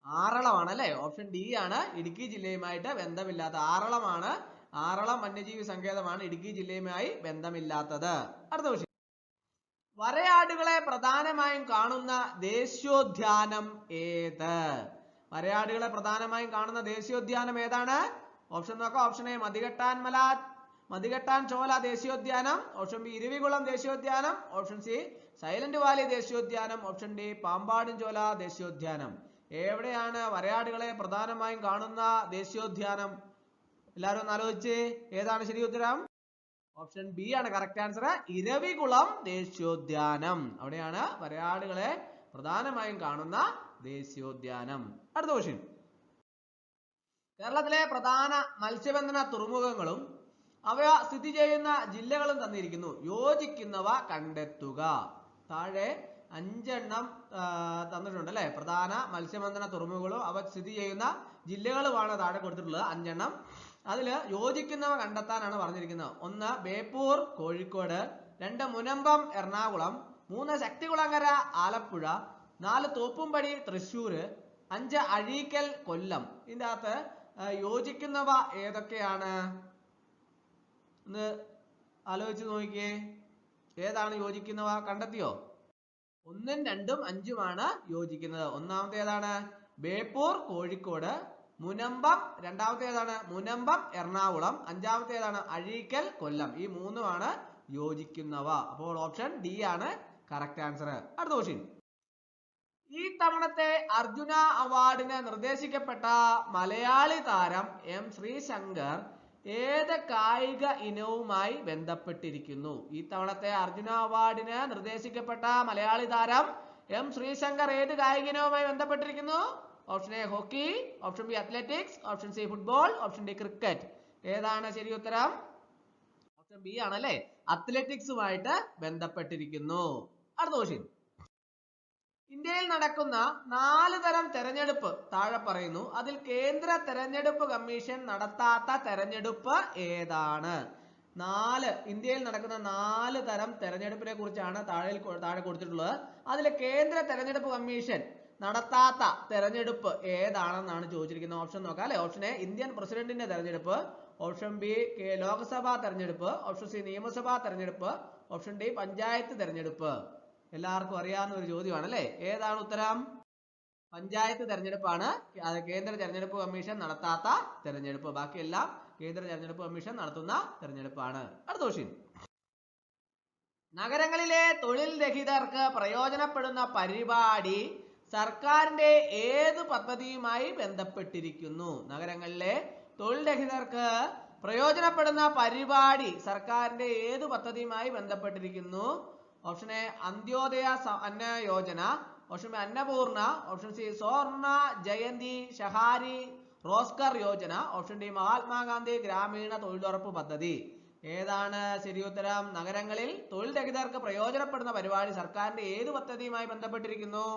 ആറളമാണ് അല്ലെ. ഓപ്ഷൻ ഡി ആണ് ഇടുക്കി ജില്ലയുമായിട്ട് ബന്ധമില്ലാത്ത. ആറളമാണ്. ആറളം വന്യജീവി സങ്കേതമാണ് ഇടുക്കി ജില്ലയുമായി ബന്ധമില്ലാത്തത്. അടുത്ത ക്വസ്റ്റ്യൻ, വരയാടുകളെ പ്രധാനമായും കാണുന്ന ദേശീയോദ്യാനം ഏത്? വരയാടുകളെ പ്രധാനമായും കാണുന്ന ദേശീയോദ്യാനം ഏതാണ്? ഓപ്ഷൻ നോക്കാം. ഓപ്ഷൻ എ, മതികെട്ടാൻ ചോല ദേശീയോദ്യാനം. ഓപ്ഷൻ ബി, ഇരവികുളം ദേശീയോദ്യാനം. ഓപ്ഷൻ സി, സൈലന്റ് വാലി ദേശീയോദ്യാനം. ഓപ്ഷൻ ഡി, പാമ്പാടുംചോല ദേശീയോദ്യാനം. എവിടെയാണ് വരയാടുകളെ പ്രധാനമായും കാണുന്ന ദേശീയോദ്യാനം? എല്ലാവരും ഒന്ന് ആലോചിച്ച്. ഏതാണ് ശരി ഉത്തരം? ഓപ്ഷൻ ബി ആണ് കറക്റ്റ് ആൻസർ. ഇരവികുളം ദേശീയോദ്യാനം. അവിടെയാണ് വരയാടുകളെ പ്രധാനമായും കാണുന്ന ദേശീയോദ്യാനം. അടുത്ത ക്വസ്റ്റ്യൻ, കേരളത്തിലെ പ്രധാന മത്സ്യബന്ധന തുറമുഖങ്ങളും അവ സ്ഥിതി ചെയ്യുന്ന ജില്ലകളും തന്നിരിക്കുന്നു. യോജിക്കുന്നവ കണ്ടെത്തുക. താഴെ 5 എണ്ണം തന്നിട്ടുണ്ട് അല്ലെ. പ്രധാന മത്സ്യബന്ധന തുറമുഖങ്ങളും അവ സ്ഥിതി ചെയ്യുന്ന ജില്ലകളുമാണ് താഴെ കൊടുത്തിട്ടുള്ളത് 5 എണ്ണം. അതിൽ യോജിക്കുന്നവ കണ്ടെത്താനാണ് പറഞ്ഞിരിക്കുന്നത്. 1 ബേപ്പൂർ കോഴിക്കോട്, 2 മുനമ്പം എറണാകുളം, 3 ശക്തികുളങ്ങര ആലപ്പുഴ, 4 തോപ്പുംപടി തൃശ്ശൂർ, 5 അഴീക്കൽ കൊല്ലം. ഇതിൻ്റെ അകത്ത് യോജിക്കുന്നവ ഏതൊക്കെയാണ് ഒന്ന് ആലോചിച്ച് നോക്കിയേ. ഏതാണ് യോജിക്കുന്നവ? കണ്ടെത്തിയോ? 1ഉം 2ഉം 5ഉമാണ് യോജിക്കുന്നത്. ഒന്നാമത്തെ ഏതാണ്? ബേപ്പൂർ കോഴിക്കോട്. മുനമ്പം രണ്ടാമത്തെ ഏതാണ്? മുനമ്പം എറണാകുളം. 5ാമത്തെ ഏതാണ്? അഴീക്കൽ കൊല്ലം. ഈ 3ഉമാണ് യോജിക്കുന്നവ. അപ്പോൾ ഓപ്ഷൻ ഡി ആണ് കറക്റ്റ് ആൻസർ. അടുത്ത ക്വസ്റ്റ്യൻ, ഈ തവണത്തെ അർജുന അവാർഡിന് നിർദ്ദേശിക്കപ്പെട്ട മലയാളി താരം M. ശ്രീശങ്കർ ഏത് കായിക ഇനവുമായി ബന്ധപ്പെട്ടിരിക്കുന്നു? ഈ തവണത്തെ അർജുന അവാർഡിന് നിർദ്ദേശിക്കപ്പെട്ട മലയാളി താരം M. ശ്രീശങ്കർ ഏത് കായിക ഇനവുമായി ബന്ധപ്പെട്ടിരിക്കുന്നു? Option A hockey, option B athletics, option C football, option D cricket. ഏതാണ് ശരി ഉത്തരം? ഓപ്ഷൻ ബി ആണല്ലേ, അത്ലറ്റിക്സുമായിട്ട് ബന്ധപ്പെട്ടിരിക്കുന്നു. അടുത്ത ക്വസ്റ്റ്യൻ, ഇന്ത്യയിൽ നടക്കുന്ന 4 തരം തെരഞ്ഞെടുപ്പ് താഴെ പറയുന്നു. അതിൽ കേന്ദ്ര തെരഞ്ഞെടുപ്പ് കമ്മീഷൻ നടത്താത്ത തെരഞ്ഞെടുപ്പ് ഏതാണ്? ഇന്ത്യയിൽ നടക്കുന്ന 4 തരം തെരഞ്ഞെടുപ്പിനെ കുറിച്ചാണ് താഴെ കൊടുത്തിട്ടുള്ളത്. അതിൽ കേന്ദ്ര തെരഞ്ഞെടുപ്പ് കമ്മീഷൻ നടത്താത്ത തെരഞ്ഞെടുപ്പ് ഏതാണെന്നാണ് ചോദിച്ചിരിക്കുന്നത്. ഓപ്ഷൻ നോക്കാം അല്ലെ. ഓപ്ഷൻ എ ഇന്ത്യൻ പ്രസിഡന്റിന്റെ തെരഞ്ഞെടുപ്പ്, ഓപ്ഷൻ ബി ലോക്സഭാ തെരഞ്ഞെടുപ്പ്, ഓപ്ഷൻ സി നിയമസഭാ തെരഞ്ഞെടുപ്പ്, ഓപ്ഷൻ ഡി പഞ്ചായത്ത് തെരഞ്ഞെടുപ്പ്. എല്ലാവർക്കും അറിയാവുന്ന ഒരു ചോദ്യമാണ് അല്ലെ. ഏതാണ് ഉത്തരം? പഞ്ചായത്ത് തെരഞ്ഞെടുപ്പാണ് കേന്ദ്ര തെരഞ്ഞെടുപ്പ് കമ്മീഷൻ നടത്താത്ത തെരഞ്ഞെടുപ്പ്. ബാക്കിയെല്ലാം കേന്ദ്ര തെരഞ്ഞെടുപ്പ് കമ്മീഷൻ നടത്തുന്ന തെരഞ്ഞെടുപ്പാണ്. അടുത്ത ക്വസ്റ്റ്യൻ. നഗരങ്ങളിലെ തൊഴിൽ രഹിതർക്ക് പ്രയോജനപ്പെടുന്ന പരിപാടി സർക്കാരിന്റെ ഏത് പദ്ധതിയുമായി ബന്ധപ്പെട്ടിരിക്കുന്നു? നഗരങ്ങളിലെ തൊഴിൽ രഹിതർക്ക് പ്രയോജനപ്പെടുന്ന പരിപാടി സർക്കാരിന്റെ ഏത് പദ്ധതിയുമായി ബന്ധപ്പെട്ടിരിക്കുന്നു? Option A Antyodaya Anna Yojana, option B Annapurna, option C സ്വർണ ജയന്തി ഷഹാരി റോസ്കർ യോജന, ഓപ്ഷൻ ഡി മഹാത്മാഗാന്ധി ഗ്രാമീണ തൊഴിലുറപ്പ് പദ്ധതി. ഏതാണ് ശരിയുത്തരം? നഗരങ്ങളിൽ തൊഴിൽ രഹിതർക്ക് പ്രയോജനപ്പെടുന്ന പരിപാടി സർക്കാരിന്റെ ഏത് പദ്ധതിയുമായി ബന്ധപ്പെട്ടിരിക്കുന്നു?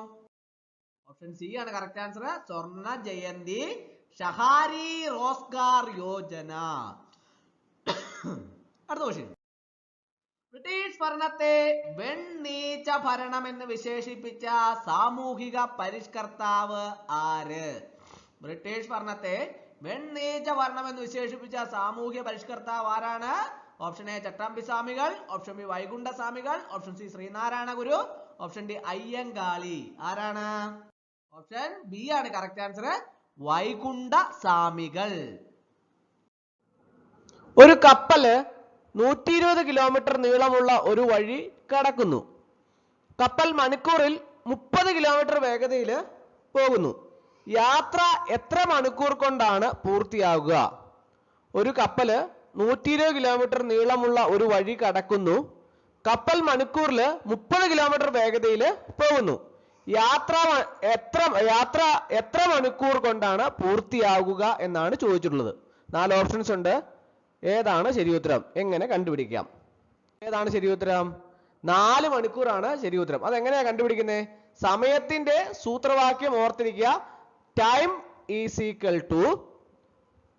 ഓപ്ഷൻ സി ആണ് കറക്റ്റ് ആൻസർ. സ്വർണ ജയന്തി ഷഹാരി റോസ്ഗാർ യോജന. അടുത്ത ക്വസ്റ്റ്യൻ. ബ്രിട്ടീഷ് ഭരണത്തെ വെണ്ണീച്ച ഭരണം എന്ന് വിശേഷിപ്പിച്ച സാമൂഹിക പരിഷ്കർത്താവ് ആര്? ബ്രിട്ടീഷ് ഭരണത്തെ വെണ്ണീച്ച ഭരണം എന്ന് വിശേഷിപ്പിച്ച സാമൂഹ്യ പരിഷ്കർത്താവ് ആരാണ്? ഓപ്ഷൻ എ ചട്ടമ്പി സ്വാമികൾ, option B Vaikuntha Swamikal, option C Sreenarayana Guru, option D Ayyankali. ആരാണ്? ഓപ്ഷൻ ബി ആണ് കറക്റ്റ് ആൻസർ. വൈകുണ്ഠ സ്വാമികൾ. ഒരു കപ്പല് 120 കിലോമീറ്റർ നീളമുള്ള ഒരു വഴി കടക്കുന്നു. കപ്പൽ മണിക്കൂറിൽ 30 കിലോമീറ്റർ വേഗതയിൽ പോകുന്നു. യാത്ര എത്ര മണിക്കൂർ കൊണ്ടാണ് പൂർത്തിയാകുക? ഒരു കപ്പല് 120 കിലോമീറ്റർ നീളമുള്ള ഒരു വഴി കടക്കുന്നു. കപ്പൽ മണിക്കൂറിൽ 30 കിലോമീറ്റർ വേഗതയിൽ പോകുന്നു. യാത്ര എത്ര മണിക്കൂർ കൊണ്ടാണ് പൂർത്തിയാകുക എന്നാണ് ചോദിച്ചിട്ടുള്ളത്. 4 ഓപ്ഷൻസ് ഉണ്ട്. ഏതാണ് ശരിയുത്തരം? എങ്ങനെ കണ്ടുപിടിക്കാം? ഏതാണ് ശരിയുത്തരം? 4 മണിക്കൂറാണ് ശരിയുത്തരം. അതെങ്ങനെയാ കണ്ടുപിടിക്കുന്നത്? സമയത്തിന്റെ സൂത്രവാക്യം ഓർത്തിരിക്കുക. Time is equal to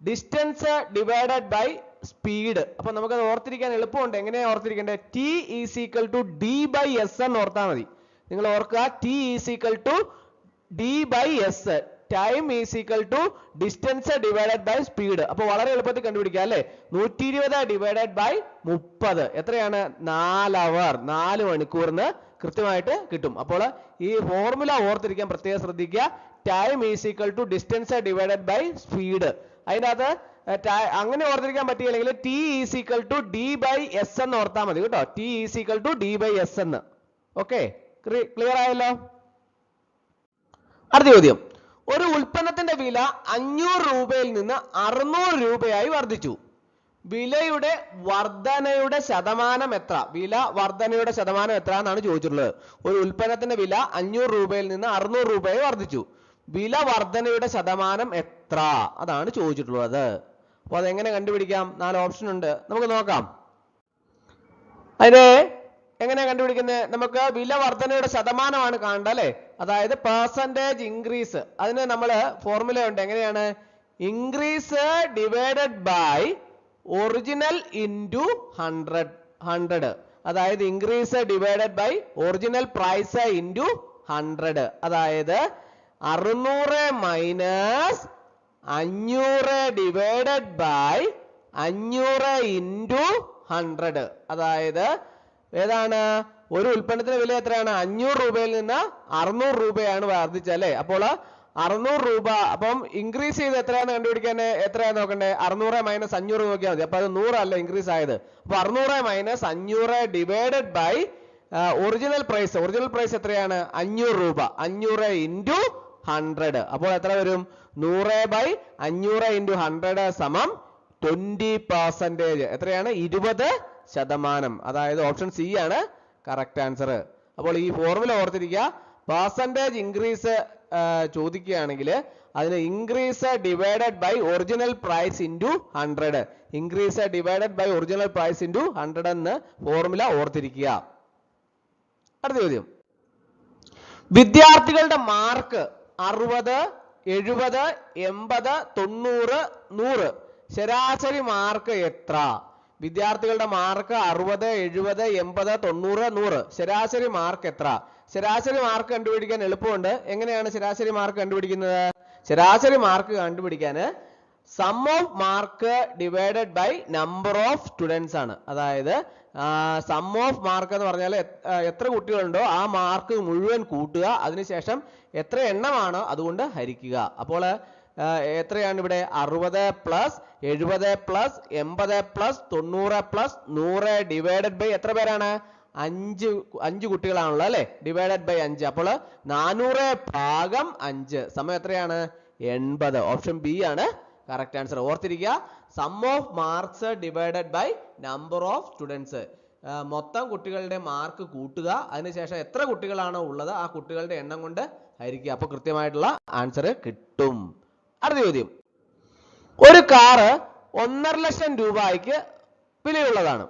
distance divided by speed. അപ്പൊ നമുക്കത് ഓർത്തിരിക്കാൻ എളുപ്പമുണ്ട്. എങ്ങനെയാ ഓർത്തിരിക്കേണ്ടത്? T is equal to D by S എന്ന് ഓർത്താൽ മതി. നിങ്ങൾ ഓർക്കുക, T is equal to D by S. Time is equal to distance divided by speed. അപ്പൊ വളരെ എളുപ്പത്തിൽ കണ്ടുപിടിക്കാം അല്ലെ. 120 ഡിവൈഡഡ് ബൈ 30 എത്രയാണ്? 4 അവർ. 4 മണിക്കൂറിന് കൃത്യമായിട്ട് കിട്ടും. അപ്പോൾ ഈ ഫോർമുല ഓർത്തിരിക്കാൻ പ്രത്യേകം ശ്രദ്ധിക്കുക. Time is equal to distance divided by speed. അതിനകത്ത് അങ്ങനെ ഓർത്തിരിക്കാൻ പറ്റിയില്ലെങ്കിൽ T is equal to D by S എന്ന് ഓർത്താൽ മതി കേട്ടോ. T is equal to D by S എന്ന്. ഓക്കെ, ക്ലിയർ ആയല്ലോ. അടുത്ത ചോദ്യം. ഒരു ഉൽപ്പന്നത്തിന്റെ വില 500 രൂപയിൽ നിന്ന് 600 രൂപയായി വർദ്ധിച്ചു. വിലയുടെ വർധനയുടെ ശതമാനം എത്ര? വില വർധനയുടെ ശതമാനം എത്ര എന്നാണ് ചോദിച്ചിട്ടുള്ളത്. ഒരു ഉൽപ്പന്നത്തിന്റെ വില 500 രൂപയിൽ നിന്ന് 600 രൂപയായി വർദ്ധിച്ചു. വില വർധനയുടെ ശതമാനം എത്ര? അതാണ് ചോദിച്ചിട്ടുള്ളത്. അപ്പൊ അതെങ്ങനെ കണ്ടുപിടിക്കാം? 4 ഓപ്ഷൻ ഉണ്ട്, നമുക്ക് നോക്കാം. അതിന് എങ്ങനെയാ കണ്ടുപിടിക്കുന്നത്? നമുക്ക് വില വർധനയുടെ ശതമാനമാണ് കാണേണ്ടത് അല്ലെ. അതായത് പെർസെന്റേജ് ഇൻക്രീസ്. അതിന് നമ്മൾ ഫോർമുല ഉണ്ട്. എങ്ങനെയാണ്? Increase divided by original into 100. അതായത് increase divided by original price into 100. അതായത് 600 മൈനസ് 500 ഡിവൈഡഡ് ബൈ 500 ഇൻറ്റു 100. അതായത് ഏതാണ്? ഒരു ഉൽപ്പന്നത്തിന്റെ വില എത്രയാണ്? 500 രൂപയിൽ നിന്ന് 600 രൂപയാണ് വർദ്ധിച്ചത് അല്ലെ. അപ്പോൾ 600 രൂപ. അപ്പം ഇൻക്രീസ് ചെയ്ത് എത്രയാണെന്ന് കണ്ടുപിടിക്കാൻ എത്രയാണ് നോക്കണ്ടേ? 600 മൈനസ് 500 നോക്കിയാൽ മതി. അപ്പൊ അത് 100 അല്ല ഇൻക്രീസ് ആയത്. അപ്പൊ 600 minus 500 divided by original price. Original price എത്രയാണ്? 500 രൂപ. 500 ഇൻറ്റു 100. അപ്പോൾ എത്ര വരും? 100 ബൈ 500 ഇൻറ്റു 100 സമം 20%. എത്രയാണ്? 20%. അതായത് ഓപ്ഷൻ സി ആണ് കറക്റ്റ് ആൻസർ. അപ്പോൾ ഈ ഫോർമുല ഓർത്തിരിക്കുക. പെർസെന്റേജ് ഇൻക്രീസ് ചോദിക്കുകയാണെങ്കിൽ അതിന് increase divided by original price into 100. Increase divided by original price into 100 എന്ന് ഫോർമുല ഓർത്തിരിക്കുക. അടുത്ത ചോദ്യം. വിദ്യാർത്ഥികളുടെ മാർക്ക് 60, 70, 80, 90, 100. ശരാശരി മാർക്ക് എത്ര? വിദ്യാർത്ഥികളുടെ മാർക്ക് 60, 70, 80, 90, 100. ശരാശരി മാർക്ക് എത്ര? ശരാശരി മാർക്ക് കണ്ടുപിടിക്കാൻ എളുപ്പമുണ്ട്. എങ്ങനെയാണ് ശരാശരി മാർക്ക് കണ്ടുപിടിക്കുന്നത്? ശരാശരി മാർക്ക് കണ്ടുപിടിക്കാൻ sum of mark divided by number of students ആണ്. അതായത് സം ഓഫ് മാർക്ക് എന്ന് പറഞ്ഞാൽ എത്ര കുട്ടികളുണ്ടോ ആ മാർക്ക് മുഴുവൻ കൂട്ടുക, അതിനുശേഷം എത്ര എണ്ണമാണോ അതുകൊണ്ട് ഹരിക്കുക. അപ്പോൾ എത്രയാണ് ഇവിടെ? 60 plus 70 plus 80 plus 90 plus 100 divided by എത്ര പേരാണ്? 5 കുട്ടികളാണല്ലോ അല്ലെ? Divided by 5. അപ്പോൾ 400 ഭാഗം 5 സമയം എത്രയാണ്? 80. ഓപ്ഷൻ ബി ആണ് കറക്റ്റ് ആൻസർ. ഓർത്തിരിക്കുക, sum of marks divided by number of students. മൊത്തം കുട്ടികളുടെ മാർക്ക് കൂട്ടുക, അതിനുശേഷം എത്ര കുട്ടികളാണോ ഉള്ളത് ആ കുട്ടികളുടെ എണ്ണം കൊണ്ട് ഹരിക്കുക. അപ്പൊ കൃത്യമായിട്ടുള്ള ആൻസർ കിട്ടും. അടുത്ത ചോദ്യം. ഒരു കാറ് 1.5 ലക്ഷം രൂപയ്ക്ക് വിലയുള്ളതാണ്.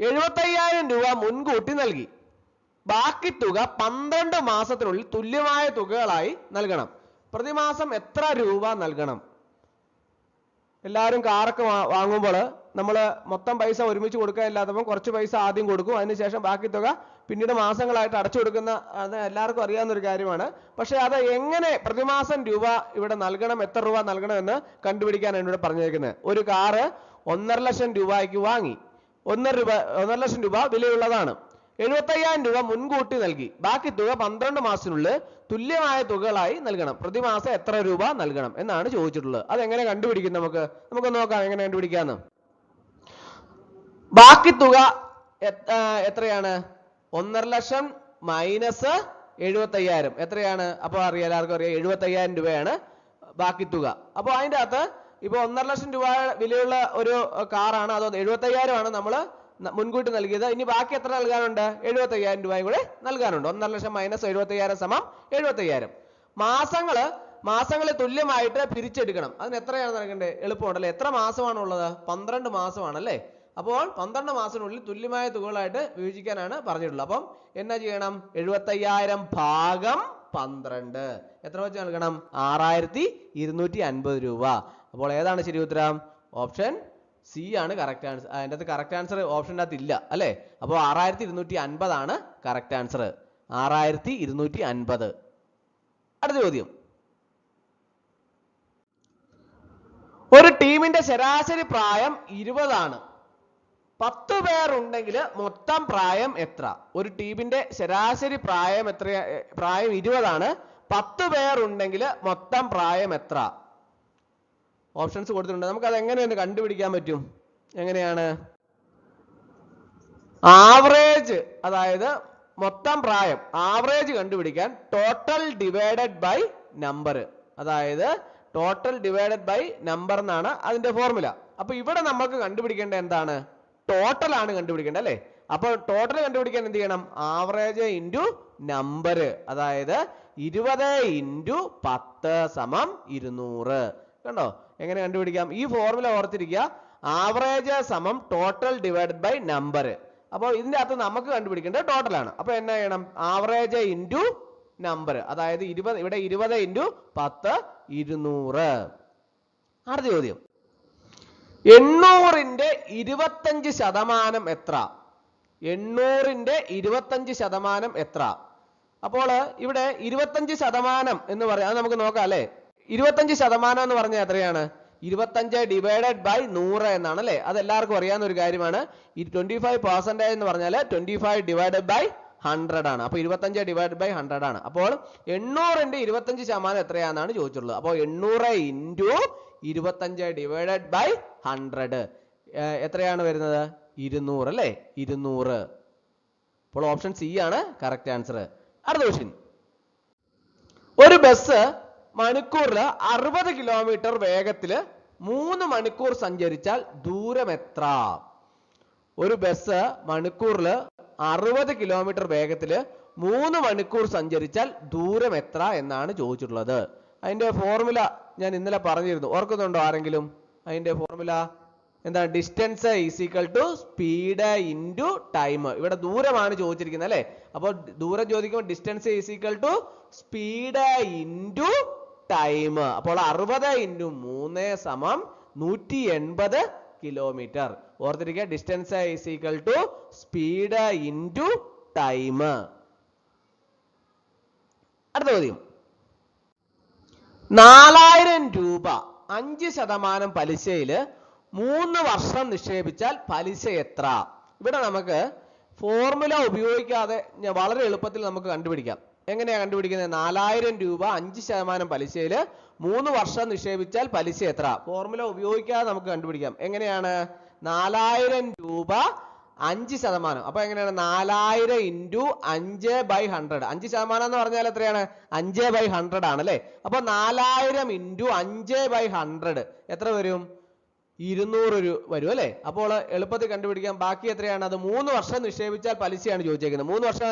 75,000 രൂപ മുൻകൂട്ടി നൽകി. ബാക്കി തുക 12 മാസത്തിനുള്ളിൽ തുല്യമായ തുകകളായി നൽകണം. പ്രതിമാസം എത്ര രൂപ നൽകണം? എല്ലാവരും കാറൊക്കെ വാങ്ങുമ്പോൾ നമ്മൾ മൊത്തം പൈസ ഒരുമിച്ച് കൊടുക്കാനില്ലാത്തപ്പോൾ കുറച്ച് പൈസ ആദ്യം കൊടുക്കും, അതിനുശേഷം ബാക്കി തുക പിന്നീട് മാസങ്ങളായിട്ട് അടച്ചു കൊടുക്കുന്ന അത് എല്ലാവർക്കും അറിയാവുന്ന ഒരു കാര്യമാണ്. പക്ഷെ അത് എങ്ങനെ പ്രതിമാസം രൂപ ഇവിടെ നൽകണം, എത്ര രൂപ നൽകണം എന്ന് കണ്ടുപിടിക്കാനാണ് ഇവിടെ പറഞ്ഞിരിക്കുന്നത്. ഒരു കാറ് 1.5 ലക്ഷം രൂപയ്ക്ക് വാങ്ങി. 1.5 ലക്ഷം രൂപ വിലയുള്ളതാണ്. 75,000 രൂപ മുൻകൂട്ടി നൽകി. ബാക്കി തുക 12 മാസത്തിനുള്ളിൽ തുല്യമായ തുകകളായി നൽകണം. പ്രതിമാസം എത്ര രൂപ നൽകണം എന്നാണ് ചോദിച്ചിട്ടുള്ളത്. അതെങ്ങനെ കണ്ടുപിടിക്കും? നമുക്ക് നോക്കാം എങ്ങനെ കണ്ടുപിടിക്കാന്ന്. ബാക്കി തുക എത്രയാണ്? 1.5 ലക്ഷം മൈനസ് 75,000 എത്രയാണ്? അപ്പോൾ അറിയാം, എല്ലാവർക്കും അറിയാം, 75,000 രൂപയാണ് ബാക്കി തുക. അപ്പോൾ അതിൻ്റെ അകത്ത് ഇപ്പൊ 1.5 ലക്ഷം രൂപ വിലയുള്ള ഒരു കാറാണ്, അത് 75,000 ആണ് നമ്മൾ മുൻകൂട്ടി നൽകിയത്. ഇനി ബാക്കി എത്ര നൽകാനുണ്ട്? 75,000 രൂപയും കൂടെ നൽകാനുണ്ട്. 1.5 ലക്ഷം മൈനസ് 75,000 സമം 75,000. മാസങ്ങളെ തുല്യമായിട്ട് പിരിച്ചെടുക്കണം. അതിന് എത്രയാണ് നൽകേണ്ടത്? എളുപ്പമുണ്ടല്ലേ? എത്ര മാസമാണുള്ളത്? 12 മാസമാണല്ലേ? അപ്പോൾ 12 മാസത്തിനുള്ളിൽ തുല്യമായ തുകകളായിട്ട് വിഭജിക്കാനാണ് പറഞ്ഞിട്ടുള്ളത്. അപ്പം എന്നാ ചെയ്യണം? 75,000 ഭാഗം 12 എത്ര വെച്ച് നൽകണം? 6,250 രൂപ. അപ്പോൾ ഏതാണ് ശരി ഉത്തരം? ഓപ്ഷൻ സി ആണ് കറക്റ്റ് ആൻസർ. അതിൻ്റെ അകത്ത് കറക്റ്റ് ആൻസർ ഓപ്ഷൻ്റെ അകത്ത് ഇല്ല അല്ലേ? അപ്പോൾ 6,250 ആണ് കറക്റ്റ് ആൻസർ. 6,250. അടുത്ത ചോദ്യം. ഒരു ടീമിന്റെ ശരാശരി പ്രായം 20 ആണ്. 10 പേർ ഉണ്ടെങ്കിൽ മൊത്തം പ്രായം എത്ര? ഒരു ടീമിന്റെ ശരാശരി പ്രായം 20 ആണ്. 10 പേർ ഉണ്ടെങ്കിൽ മൊത്തം പ്രായം എത്ര? ഓപ്ഷൻസ് കൊടുത്തിട്ടുണ്ട്. നമുക്ക് അത് എങ്ങനെയൊന്ന് കണ്ടുപിടിക്കാൻ പറ്റും? എങ്ങനെയാണ്? ആവറേജ്, അതായത് മൊത്തം പ്രായം ആവറേജ് കണ്ടുപിടിക്കാൻ ടോട്ടൽ ഡിവൈഡഡ് ബൈ നമ്പർ, അതായത് ടോട്ടൽ ഡിവൈഡഡ് ബൈ നമ്പർ എന്നാണ് അതിന്റെ ഫോർമുല. അപ്പൊ ഇവിടെ നമുക്ക് കണ്ടുപിടിക്കേണ്ട എന്താണ്? ടോട്ടൽ ആണ് കണ്ടുപിടിക്കേണ്ടത് അല്ലേ? അപ്പൊ ടോട്ടൽ കണ്ടുപിടിക്കാൻ എന്ത് ചെയ്യണം? ആവറേജ് ഇൻറ്റു നമ്പർ, അതായത് 20 ഇൻറ്റു 10 സമം 200. കണ്ടോ എങ്ങനെ കണ്ടുപിടിക്കാം? ഈ ഫോർമുല ഓർത്തിരിക്കുക. ആവറേജ് സമം ടോട്ടൽ ഡിവൈഡഡ് ബൈ നമ്പർ. അപ്പോൾ ഇതിന്റെ അകത്ത് നമുക്ക് കണ്ടുപിടിക്കേണ്ടത് ടോട്ടൽ ആണ്. അപ്പൊ എന്നാ ചെയ്യണം? ആവറേജ് ഇൻറ്റു നമ്പർ, അതായത് 20, ഇവിടെ 20 ഇൻറ്റു 10 200. അടുത്ത ചോദ്യം. 800ന്റെ 25% എത്ര? 800ന്റെ 25% എത്ര? അപ്പോൾ ഇവിടെ 25% എന്ന് പറയാം, അത് നമുക്ക് നോക്കാം അല്ലെ? 25% എന്ന് പറഞ്ഞാൽ എത്രയാണ്? 25 ഡിവൈഡഡ് ബൈ 100 എന്നാണ് അല്ലെ? അത് എല്ലാവർക്കും അറിയാവുന്ന ഒരു കാര്യമാണ്. 25% എന്ന് പറഞ്ഞാൽ 25 ഡിവൈഡഡ് ബൈ 100 ആണ്. അപ്പൊ 25 ഡിവൈഡഡ് ബൈ 100 ആണ്. അപ്പോൾ 800ന്റെ 25% എത്രയാണെന്നാണ് ചോദിച്ചിട്ടുള്ളത്. അപ്പോൾ 800 ഇൻറ്റു 25 ഡിവൈഡഡ് ബൈ 100 എത്രയാണ് വരുന്നത്? 200 അല്ലേ? 200. അപ്പോൾ ഓപ്ഷൻ സി ആണ് കറക്റ്റ് ആൻസർ. അടുത്ത ക്വസ്റ്റ്യൻ. ഒരു ബസ് മണിക്കൂറിൽ 60 കിലോമീറ്റർ വേഗത്തിൽ 3 മണിക്കൂർ സഞ്ചരിച്ചാൽ ദൂരം എത്ര? ഒരു ബസ് മണിക്കൂറിൽ 60 കിലോമീറ്റർ വേഗത്തിൽ 3 മണിക്കൂർ സഞ്ചരിച്ചാൽ ദൂരം എത്ര എന്നാണ് ചോദിച്ചിട്ടുള്ളത്. അതിന്റെ ഫോർമുല ഞാൻ ഇന്നലെ പറഞ്ഞിരുന്നു, ഓർക്കുന്നുണ്ടോ ആരെങ്കിലും? അതിന്റെ ഫോർമുല എന്താണ്? Distance is equal to speed into time. ഇവിടെ ദൂരമാണ് ചോദിച്ചിരിക്കുന്നത് അല്ലെ? അപ്പോൾ ദൂരം ചോദിക്കുമ്പോൾ distance is equal to speed into time. അപ്പോൾ 60 ഇൻറ്റു 3 സമം 180 കിലോമീറ്റർ. ഓർത്തിരിക്കുക, distance is equal to speed into time. അടുത്ത ചോദ്യം, 4000 രൂപ 5% പലിശയില് 3 വർഷം നിക്ഷേപിച്ചാൽ പലിശ എത്ര? ഇവിടെ നമുക്ക് ഫോർമുല ഉപയോഗിക്കാതെ വളരെ എളുപ്പത്തിൽ നമുക്ക് കണ്ടുപിടിക്കാം. എങ്ങനെയാ കണ്ടുപിടിക്കുന്നത്? 4000 രൂപ 5% പലിശയില് 3 വർഷം നിക്ഷേപിച്ചാൽ പലിശ എത്ര? ഫോർമുല ഉപയോഗിക്കാതെ നമുക്ക് കണ്ടുപിടിക്കാം. എങ്ങനെയാണ്? 4000 രൂപ 5%. അപ്പൊ എങ്ങനെയാണ്? 4000 ഇൻറ്റു 5/100. 5% എന്ന് പറഞ്ഞാൽ എത്രയാണ്? 5/100 ആണ് അല്ലെ? അപ്പൊ 4000 ഇൻറ്റു 5/100 എത്ര വരും? 200 വരും അല്ലെ? അപ്പോൾ എളുപ്പത്തിൽ കണ്ടുപിടിക്കാം. ബാക്കി എത്രയാണ്? അത് 3 വർഷം നിക്ഷേപിച്ചാൽ പലിശയാണ് ചോദിച്ചേക്കുന്നത്. 3 വർഷം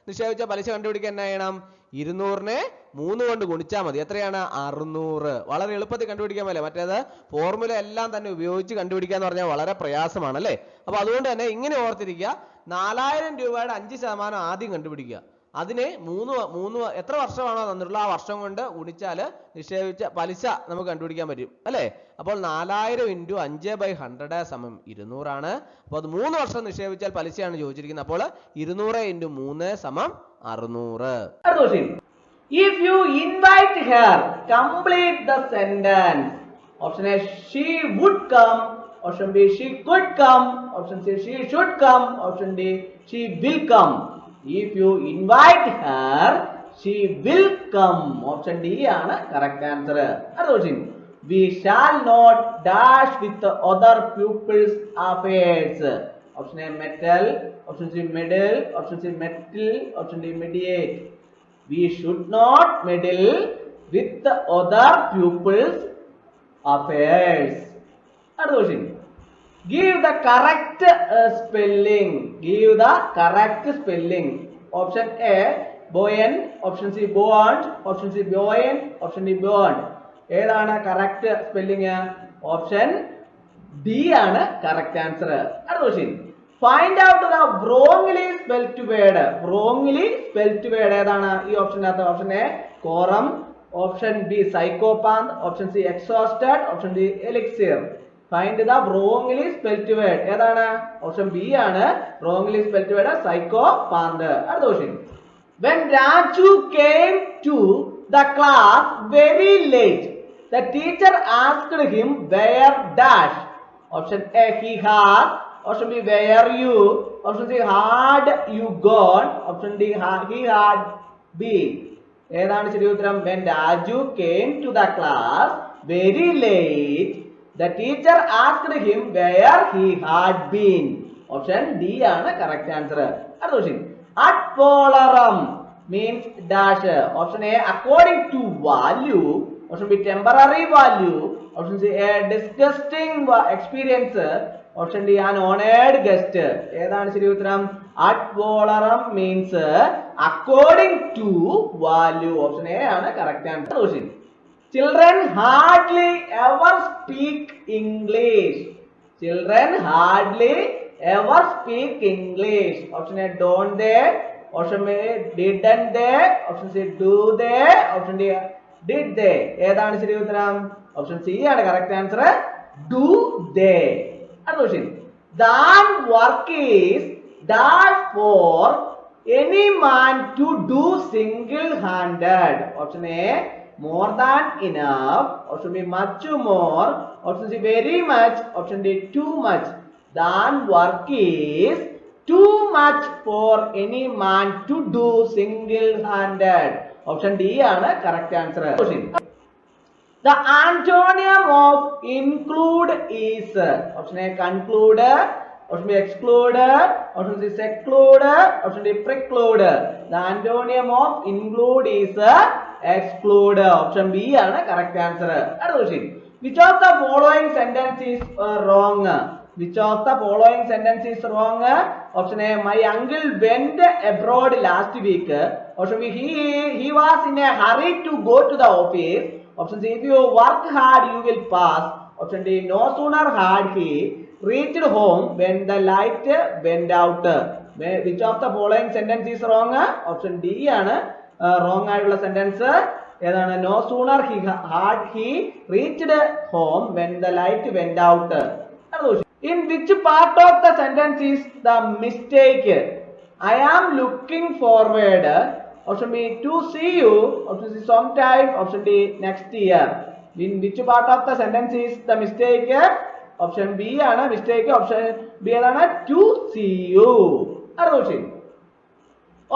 നിക്ഷേപിച്ച പലിശ കണ്ടുപിടിക്കാൻ എന്നാ ചെയ്യണം? 200നെ 3 കൊണ്ട് ഗുണിച്ചാൽ മതി. എത്രയാണ്? 600. വളരെ എളുപ്പത്തിൽ കണ്ടുപിടിക്കാൻ പറ്റില്ല. മറ്റേത് ഫോർമുല എല്ലാം തന്നെ ഉപയോഗിച്ച് കണ്ടുപിടിക്കാന്ന് പറഞ്ഞാൽ വളരെ പ്രയാസമാണ് അല്ലേ? അപ്പൊ അതുകൊണ്ട് തന്നെ ഇങ്ങനെ ഓർത്തിരിക്കുക, 4000 രൂപയുടെ 5% ആദ്യം കണ്ടുപിടിക്കുക. അതിനെ 3 എത്ര വർഷമാണോ തന്നിട്ടുള്ള ആ വർഷം കൊണ്ട് ഗുണിച്ചാൽ നിക്ഷേപിച്ച പലിശ നമുക്ക് കണ്ടുപിടിക്കാൻ പറ്റും അല്ലേ? അപ്പോൾ 4000 ഇൻറ്റു 5/100 സമം 200 ആണ്. അപ്പോൾ അത് 3 വർഷം നിക്ഷേപിച്ചാൽ പലിശയാണ് ചോദിച്ചിരിക്കുന്നത്. അപ്പോൾ 200 ഇൻറ്റു 3 സമം 600. If you invite her, complete the sentence. Option A, she would come. Option B, she could come. Option C, she should come. Option D, she will come. If you invite her, she will come. Option D ആണ് correct answer. അടുത്ത question. We shall not dash with the other people's affairs. Option A, metal. Option C, meddle. Option C, metal. Option D, mediate. We should not meddle with the other people's affairs. അടുത്ത question. Give the correct spelling. Give the correct spelling. Option A, buoyant. Option C, buoyant. Option C, buoyant. Option D, buoyant. ഏതാണ് correct spelling? Option D ആണ് correct answer. അടുത്ത question. Find out the wrongly spelt word. Wrongly spelt word ഏതാണ് ഈ ഓപ്ഷനകത്ത്? Option A, quorum. Option B, psychopath. Option C, exhausted. Option D, elixir. Find the wrongly spelt word. ഏതാണ്? ഓപ്ഷൻ ബി ആണ് wrongly spelt word, psychopath. അടുത്ത question. When Raju came to the class very late, the teacher asked him where dash. Option A, he has. Option B, where you. Option C, had you gone. Option D, he had been. ഏതാണ് ശരി ഉത്തരം? When Raju came to the class very late, the teacher asked him where he had been. Option D ആണ് correct answer. അടുത്ത question. Ad valorem means dash. Option A, according to value. Option B, temporary value. Option C, a disgusting experience. Option D, an honored guest. ഏതാണ് ശരി ഉത്തരം? Ad valorem means according to value. Option A ആണ് correct answer. question. Children hardly ever speak English. Children hardly ever speak English. Option A, don't they? Option B, didn't they? Option C, do they? Option D, did they? ഏതാണ് ശരി ഉത്തരം? Option C ആണ് correct answer. Do they? അടുത്ത question. Than work is dash for any man to do single-handed. Option A, more than enough. Option B, much more. Option C, very much. Option D, too much. Than work is too much for any man to do single-handed. Option D ആണ് correct answer. The antonym of include is. Option A, conclude. Option B, exclude. Option C, seclude. Option D, preclude. The antonym of include is exclude. Option B ആണ് correct answer. അടുത്ത question. Which of the following sentence is wrong? Which of the following sentence is wrong? Option A, my uncle went abroad last week. Option B, he was in a hurry to go to the office. Option C, if you work hard you will pass. Option D, no sooner had he reached home when the light went out. Which of the following sentence is wrong? Option D ആണ് wrong ആയിട്ടുള്ള സെന്റൻസ്. ഏതാണ്? No sooner had he reached home when the light went out. In which part of the sentence is the mistake? I am looking forward. Option B, to see you. Option C, sometime. Option D, next year. In which part of the sentence is the mistake? Option B ആണ് mistake. Option B ഏതാണ്? To see you. അടുത്ത question.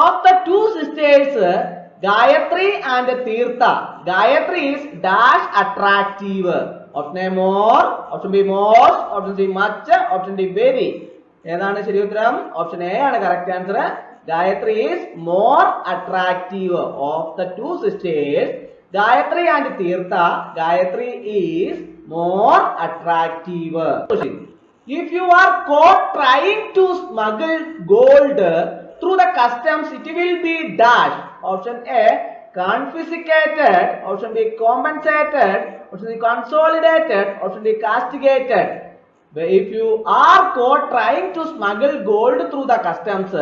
Of the two sisters, Gayatri and Tirtha, Gayatri is dash attractive. Option A, more. Option B, most. Option C, much. Option D, very. ഏതാണ് ശരി ഉത്തരം? ഓപ്ഷൻ എ ആണ് correct answer. Gayatri is more attractive. Of the two sisters, Gayatri and Tirtha, Gayatri is more attractive. If you are caught trying to smuggle gold through the customs, it will be dash. Option A, confiscated. Option B, compensated. Option C, consolidated. Option D, castigated. If you are caught trying to smuggle gold through the customs,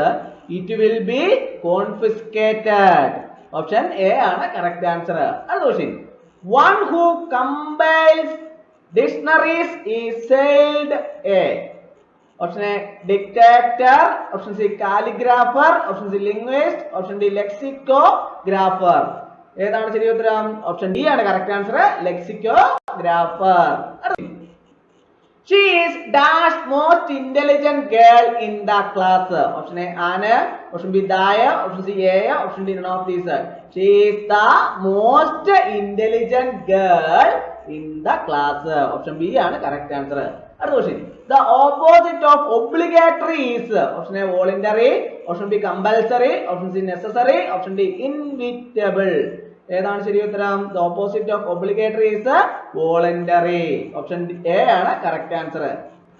it will be confiscated. Option A ആണ് correct answer. അടുത്ത question. One who compiles dictionaries is said a. Option A, dictator. Option C, calligrapher. Option C, linguist. Option D, lexicographer. ഏതാണ് ശരി ഉത്തരം? ഓപ്ഷൻ ഡി ആണ് correct answer. lexicographer. She is dash most intelligent girl in the class. Option A, Anna. Option B, Daya. Option C, Aya. Option D, none of these. She is the most intelligent girl in the class. Option B ആണ് correct answer. അടുത്ത question. The opposite of obligatory is. Option A, voluntary. Option B, compulsory. Option C, necessary. Option D, inevitable. ഏതാണ് ശരി ഉത്തരം? The opposite of obligatory is voluntary. Option A ആണ് correct answer.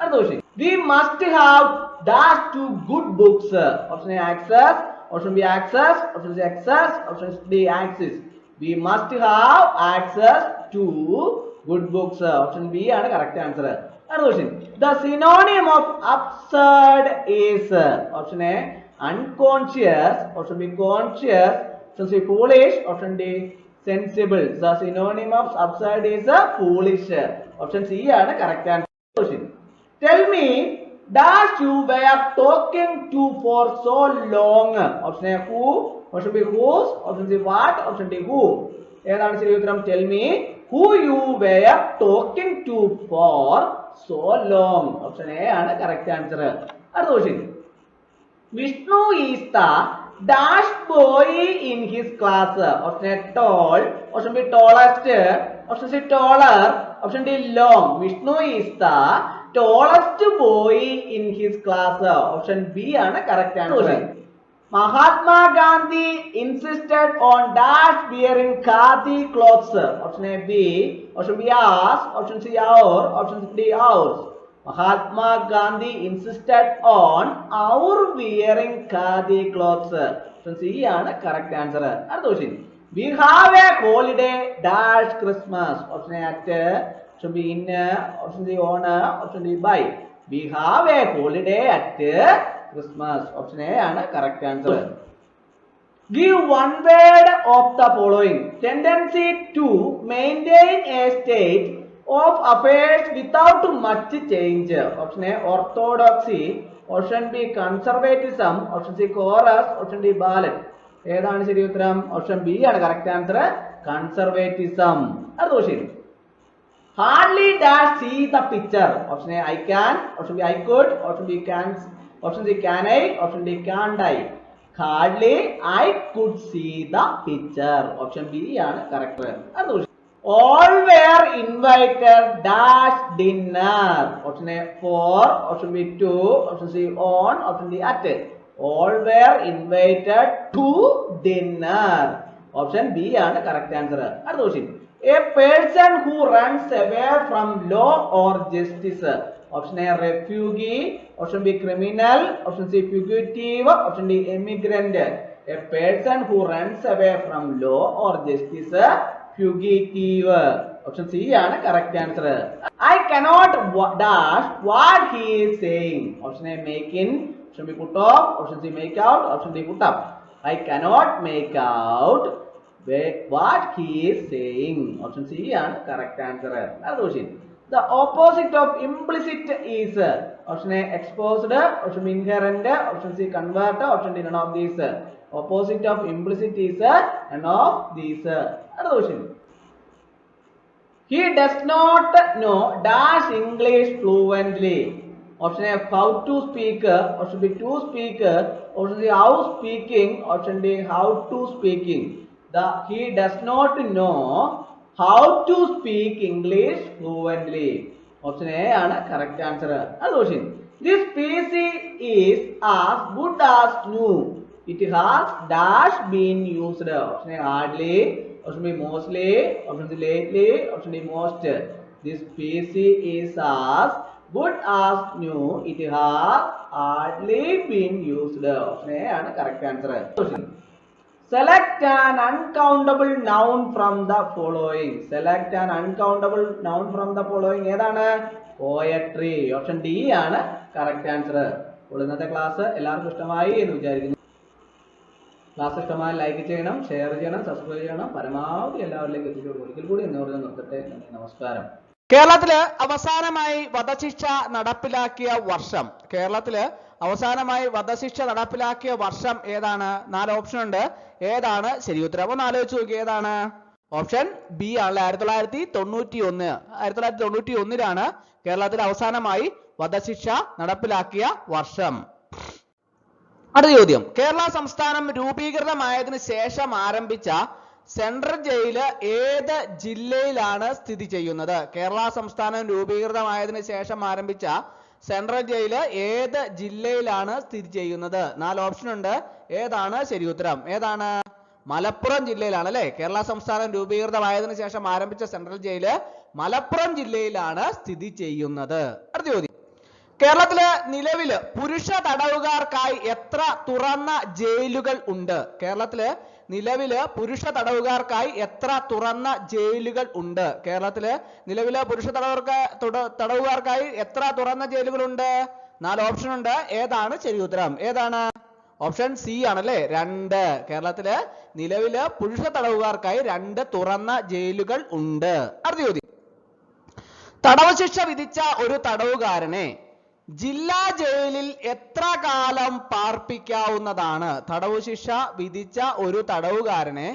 അടുത്ത question. We must have dash to good books. Option A, access. Option B, access. Option C, access. Option D, access. We must have access to good books. Option B ആണ് correct answer. അടുത്ത question. The synonym of absurd is. Option A, unconscious. Option B, conscious. Option C, foolish. Option D, sensible. The synonym of absurd is foolish. Option C ആണ് correct answer. Tell me, dash you were talking to for so long. Option A, who. Option B, whose. Option C, what. Option D, who. ഏതാണ് ശരി ഉത്തരം? Tell me who you were talking to for so long. Option A ആണ് correct answer. അടുത്ത question. Vishnu is the dash boy in his class. Option A, tall. Option B, tallest. Option C, taller. Option D, long. Vishnu is the tallest boy in his class. Option B ആണ് correct answer. Mahatma Gandhi insisted on dash wearing khadi clothes. Option A, B. Option B, ours. Option C, our. Option D, ours. Mahatma Gandhi insisted on our wearing khadi clothes. Option C ആണ് correct answer. അടുത്ത question. We have a holiday dash Christmas. Option A, at. Option B, in. Option C, on. Option D, by. We have a holiday at Christmas. Option A ആണ് correct answer. Give one word of the following. Tendency to maintain a state of affairs without much change. Option A, orthodoxy. Option B, conservatism. Option C, chorus. Option D, balance. ഏതാണ് ശരി ഉത്തരം? ഓപ്ഷൻ ബി ആണ് കറക്റ്റ് ആൻസർ. കൺസർവേറ്റിസം. അടുത്ത question. Hardly dash see the picture. Option A, I can. Option B, I could. Option B, can. Option C, can I. Option D, can't I. Hardly I could see the picture. Option B ആണ് correct. അടുത്ത question. All were invited dash dinner. Option A, for. Option B, to. Option C, on. Option D, at. All were invited to dinner. Option B ആണ് correct answer. അടുത്ത question. A person who runs away from law or justice. Option A, refugee. Option B, criminal. Option C, fugitive. Option D, immigrant. A person who runs away from law or justice, fugitive. Option C ആണ് correct answer. I cannot dash what he is saying. Option A, make in. Option B, put off. Option C, make out. Option D, put up. I cannot make out what he is saying. Option C ആണ് correct answer. അടുത്ത question. The opposite of implicit is option A exposed, option B inherent, option C convert, option D none of these. Opposite of implicit is none of these. Another question. He does not know dash English fluently. Option A how to speak, option B to speak, option C how speaking, option D how to speaking. He does not know how to speak English fluently. Option A ആണ് correct answer. Another question. This PC is as good as new. It has dash been used. Option A hardly, option B mostly, option C lately, option D most. This PC is as good as new. It has hardly been used. Option A ആണ് correct answer. Question. Select an uncountable noun from the following. Select an uncountable noun from the following. ഏതാണ്? Poetry. Option D ആണ് correct answer. അപ്പോൾ ഇന്നത്തെ ക്ലാസ് എല്ലാവർക്കും ഇഷ്ടമായി എന്ന് വിചാരിക്കുന്നു. ക്ലാസ് ഇഷ്ടമായി ലൈക്ക് ചെയ്യണം, ഷെയർ ചെയ്യണം, സബ്സ്ക്രൈബ് ചെയ്യണം, പരമാവധി എല്ലാവരിലേക്ക് എത്തിച്ചു. ഒരിക്കൽ കൂടി എന്ന് പറഞ്ഞ് നിർത്തട്ടെ. നമസ്കാരം. കേരളത്തില് അവസാനമായി വധശിക്ഷ നടപ്പിലാക്കിയ വർഷം. കേരളത്തില് അവസാനമായി വധശിക്ഷ നടപ്പിലാക്കിയ വർഷം ഏതാണ്? 4 ഓപ്ഷൻ ഉണ്ട്. ഏതാണ് ശരി ഉത്തരം? ഒന്ന് ആലോചിച്ച് നോക്കി. ഏതാണ്? ഓപ്ഷൻ ബി ആണല്ലേ, 1991. 1991 കേരളത്തിൽ അവസാനമായി വധശിക്ഷ നടപ്പിലാക്കിയ വർഷം. അടുത്ത ചോദ്യം. കേരള സംസ്ഥാനം രൂപീകൃതമായതിനു ശേഷം ആരംഭിച്ച സെൻട്രൽ ജയില് ഏത് ജില്ലയിലാണ് സ്ഥിതി ചെയ്യുന്നത്? കേരള സംസ്ഥാനം രൂപീകൃതമായതിനു ശേഷം ആരംഭിച്ച സെൻട്രൽ ജയില് ഏത് ജില്ലയിലാണ് സ്ഥിതി ചെയ്യുന്നത്? 4 ഓപ്ഷൻ ഉണ്ട്. ഏതാണ് ശരി ഉത്തരം? ഏതാണ്? മലപ്പുറം ജില്ലയിലാണ് അല്ലെ. കേരള സംസ്ഥാനം രൂപീകൃതമായതിനു ശേഷം ആരംഭിച്ച സെൻട്രൽ ജയില് മലപ്പുറം ജില്ലയിലാണ് സ്ഥിതി ചെയ്യുന്നത്. അടുത്ത ചോദ്യം. കേരളത്തില് നിലവില് പുരുഷ തടവുകാർക്കായി എത്ര തുറന്ന ജയിലുകൾ ഉണ്ട്? കേരളത്തില് നിലവില് പുരുഷ തടവുകാർക്കായി എത്ര തുറന്ന ജയിലുകൾ ഉണ്ട്? കേരളത്തില് നിലവില് പുരുഷ തടവുകാർക്കായി എത്ര തുറന്ന ജയിലുകൾ ഉണ്ട്? 4 ഓപ്ഷൻ ഉണ്ട്. ഏതാണ് ശരി ഉത്തരം? ഏതാണ്? ഓപ്ഷൻ സി ആണല്ലേ, 2. കേരളത്തില് നിലവില് പുരുഷ തടവുകാർക്കായി 2 തുറന്ന ജയിലുകൾ ഉണ്ട്. അടുത്ത ചോദ്യം. തടവ് ശിക്ഷ വിധിച്ച ഒരു തടവുകാരനെ ജില്ലാ ജയിലിൽ എത്ര കാലം പാർപ്പിക്കാവുന്നതാണ്? തടവു ശിക്ഷ വിധിച്ച ഒരു തടവുകാരനെ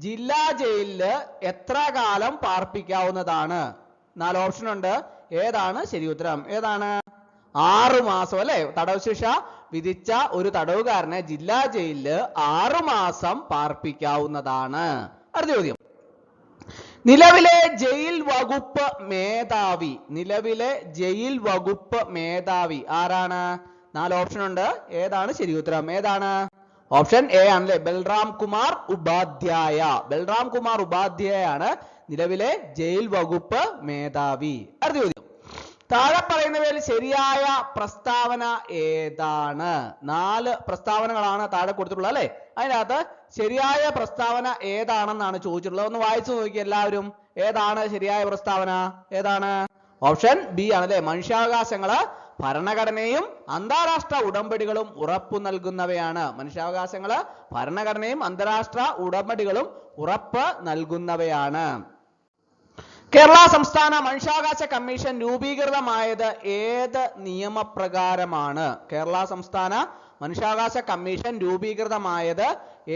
ജില്ലാ ജയിലില് എത്ര കാലം പാർപ്പിക്കാവുന്നതാണ്? 4 ഓപ്ഷൻ ഉണ്ട്. ഏതാണ് ശരി ഉത്തരം? ഏതാണ്? 6 മാസം അല്ലെ. തടവു ശിക്ഷ വിധിച്ച ഒരു തടവുകാരനെ ജില്ലാ ജയിലില് 6 മാസം പാർപ്പിക്കാവുന്നതാണ്. അടുത്ത ചോദ്യം. നിലവിലെ ജയിൽ വകുപ്പ് മേധാവി. നിലവിലെ ജയിൽ വകുപ്പ് മേധാവി ആരാണ്? 4 ഓപ്ഷൻ ഉണ്ട്. ഏതാണ് ശരി ഉത്തരം? ഏതാണ്? ഓപ്ഷൻ എ ആണല്ലേ, ബൽറാം കുമാർ ഉപാധ്യായ. ബൽറാം കുമാർ ഉപാധ്യായാണ് നിലവിലെ ജയിൽ വകുപ്പ് മേധാവി. അടുത്ത ചോദ്യം. താഴെ പറയുന്നവയിൽ ശരിയായ പ്രസ്താവന ഏതാണ്? 4 പ്രസ്താവനകളാണ് താഴെ കൊടുത്തിട്ടുള്ളത് അല്ലെ. അതിനകത്ത് ശരിയായ പ്രസ്താവന ഏതാണെന്നാണ് ചോദിച്ചിട്ടുള്ളത്. ഒന്ന് വായിച്ചു നോക്കി എല്ലാവരും. ഏതാണ് ശരിയായ പ്രസ്താവന? ഏതാണ്? ഓപ്ഷൻ ബി ആണല്ലേ, മനുഷ്യാവകാശങ്ങള് ഭരണഘടനയും അന്താരാഷ്ട്ര ഉടമ്പടികളും ഉറപ്പു നൽകുന്നവയാണ്. മനുഷ്യാവകാശങ്ങള് ഭരണഘടനയും അന്താരാഷ്ട്ര ഉടമ്പടികളും ഉറപ്പ് നൽകുന്നവയാണ്. കേരള സംസ്ഥാന മനുഷ്യാവകാശ കമ്മീഷൻ രൂപീകൃതമായത് ഏത് നിയമപ്രകാരമാണ്? കേരള സംസ്ഥാന മനുഷ്യാവകാശ കമ്മീഷൻ രൂപീകൃതമായത്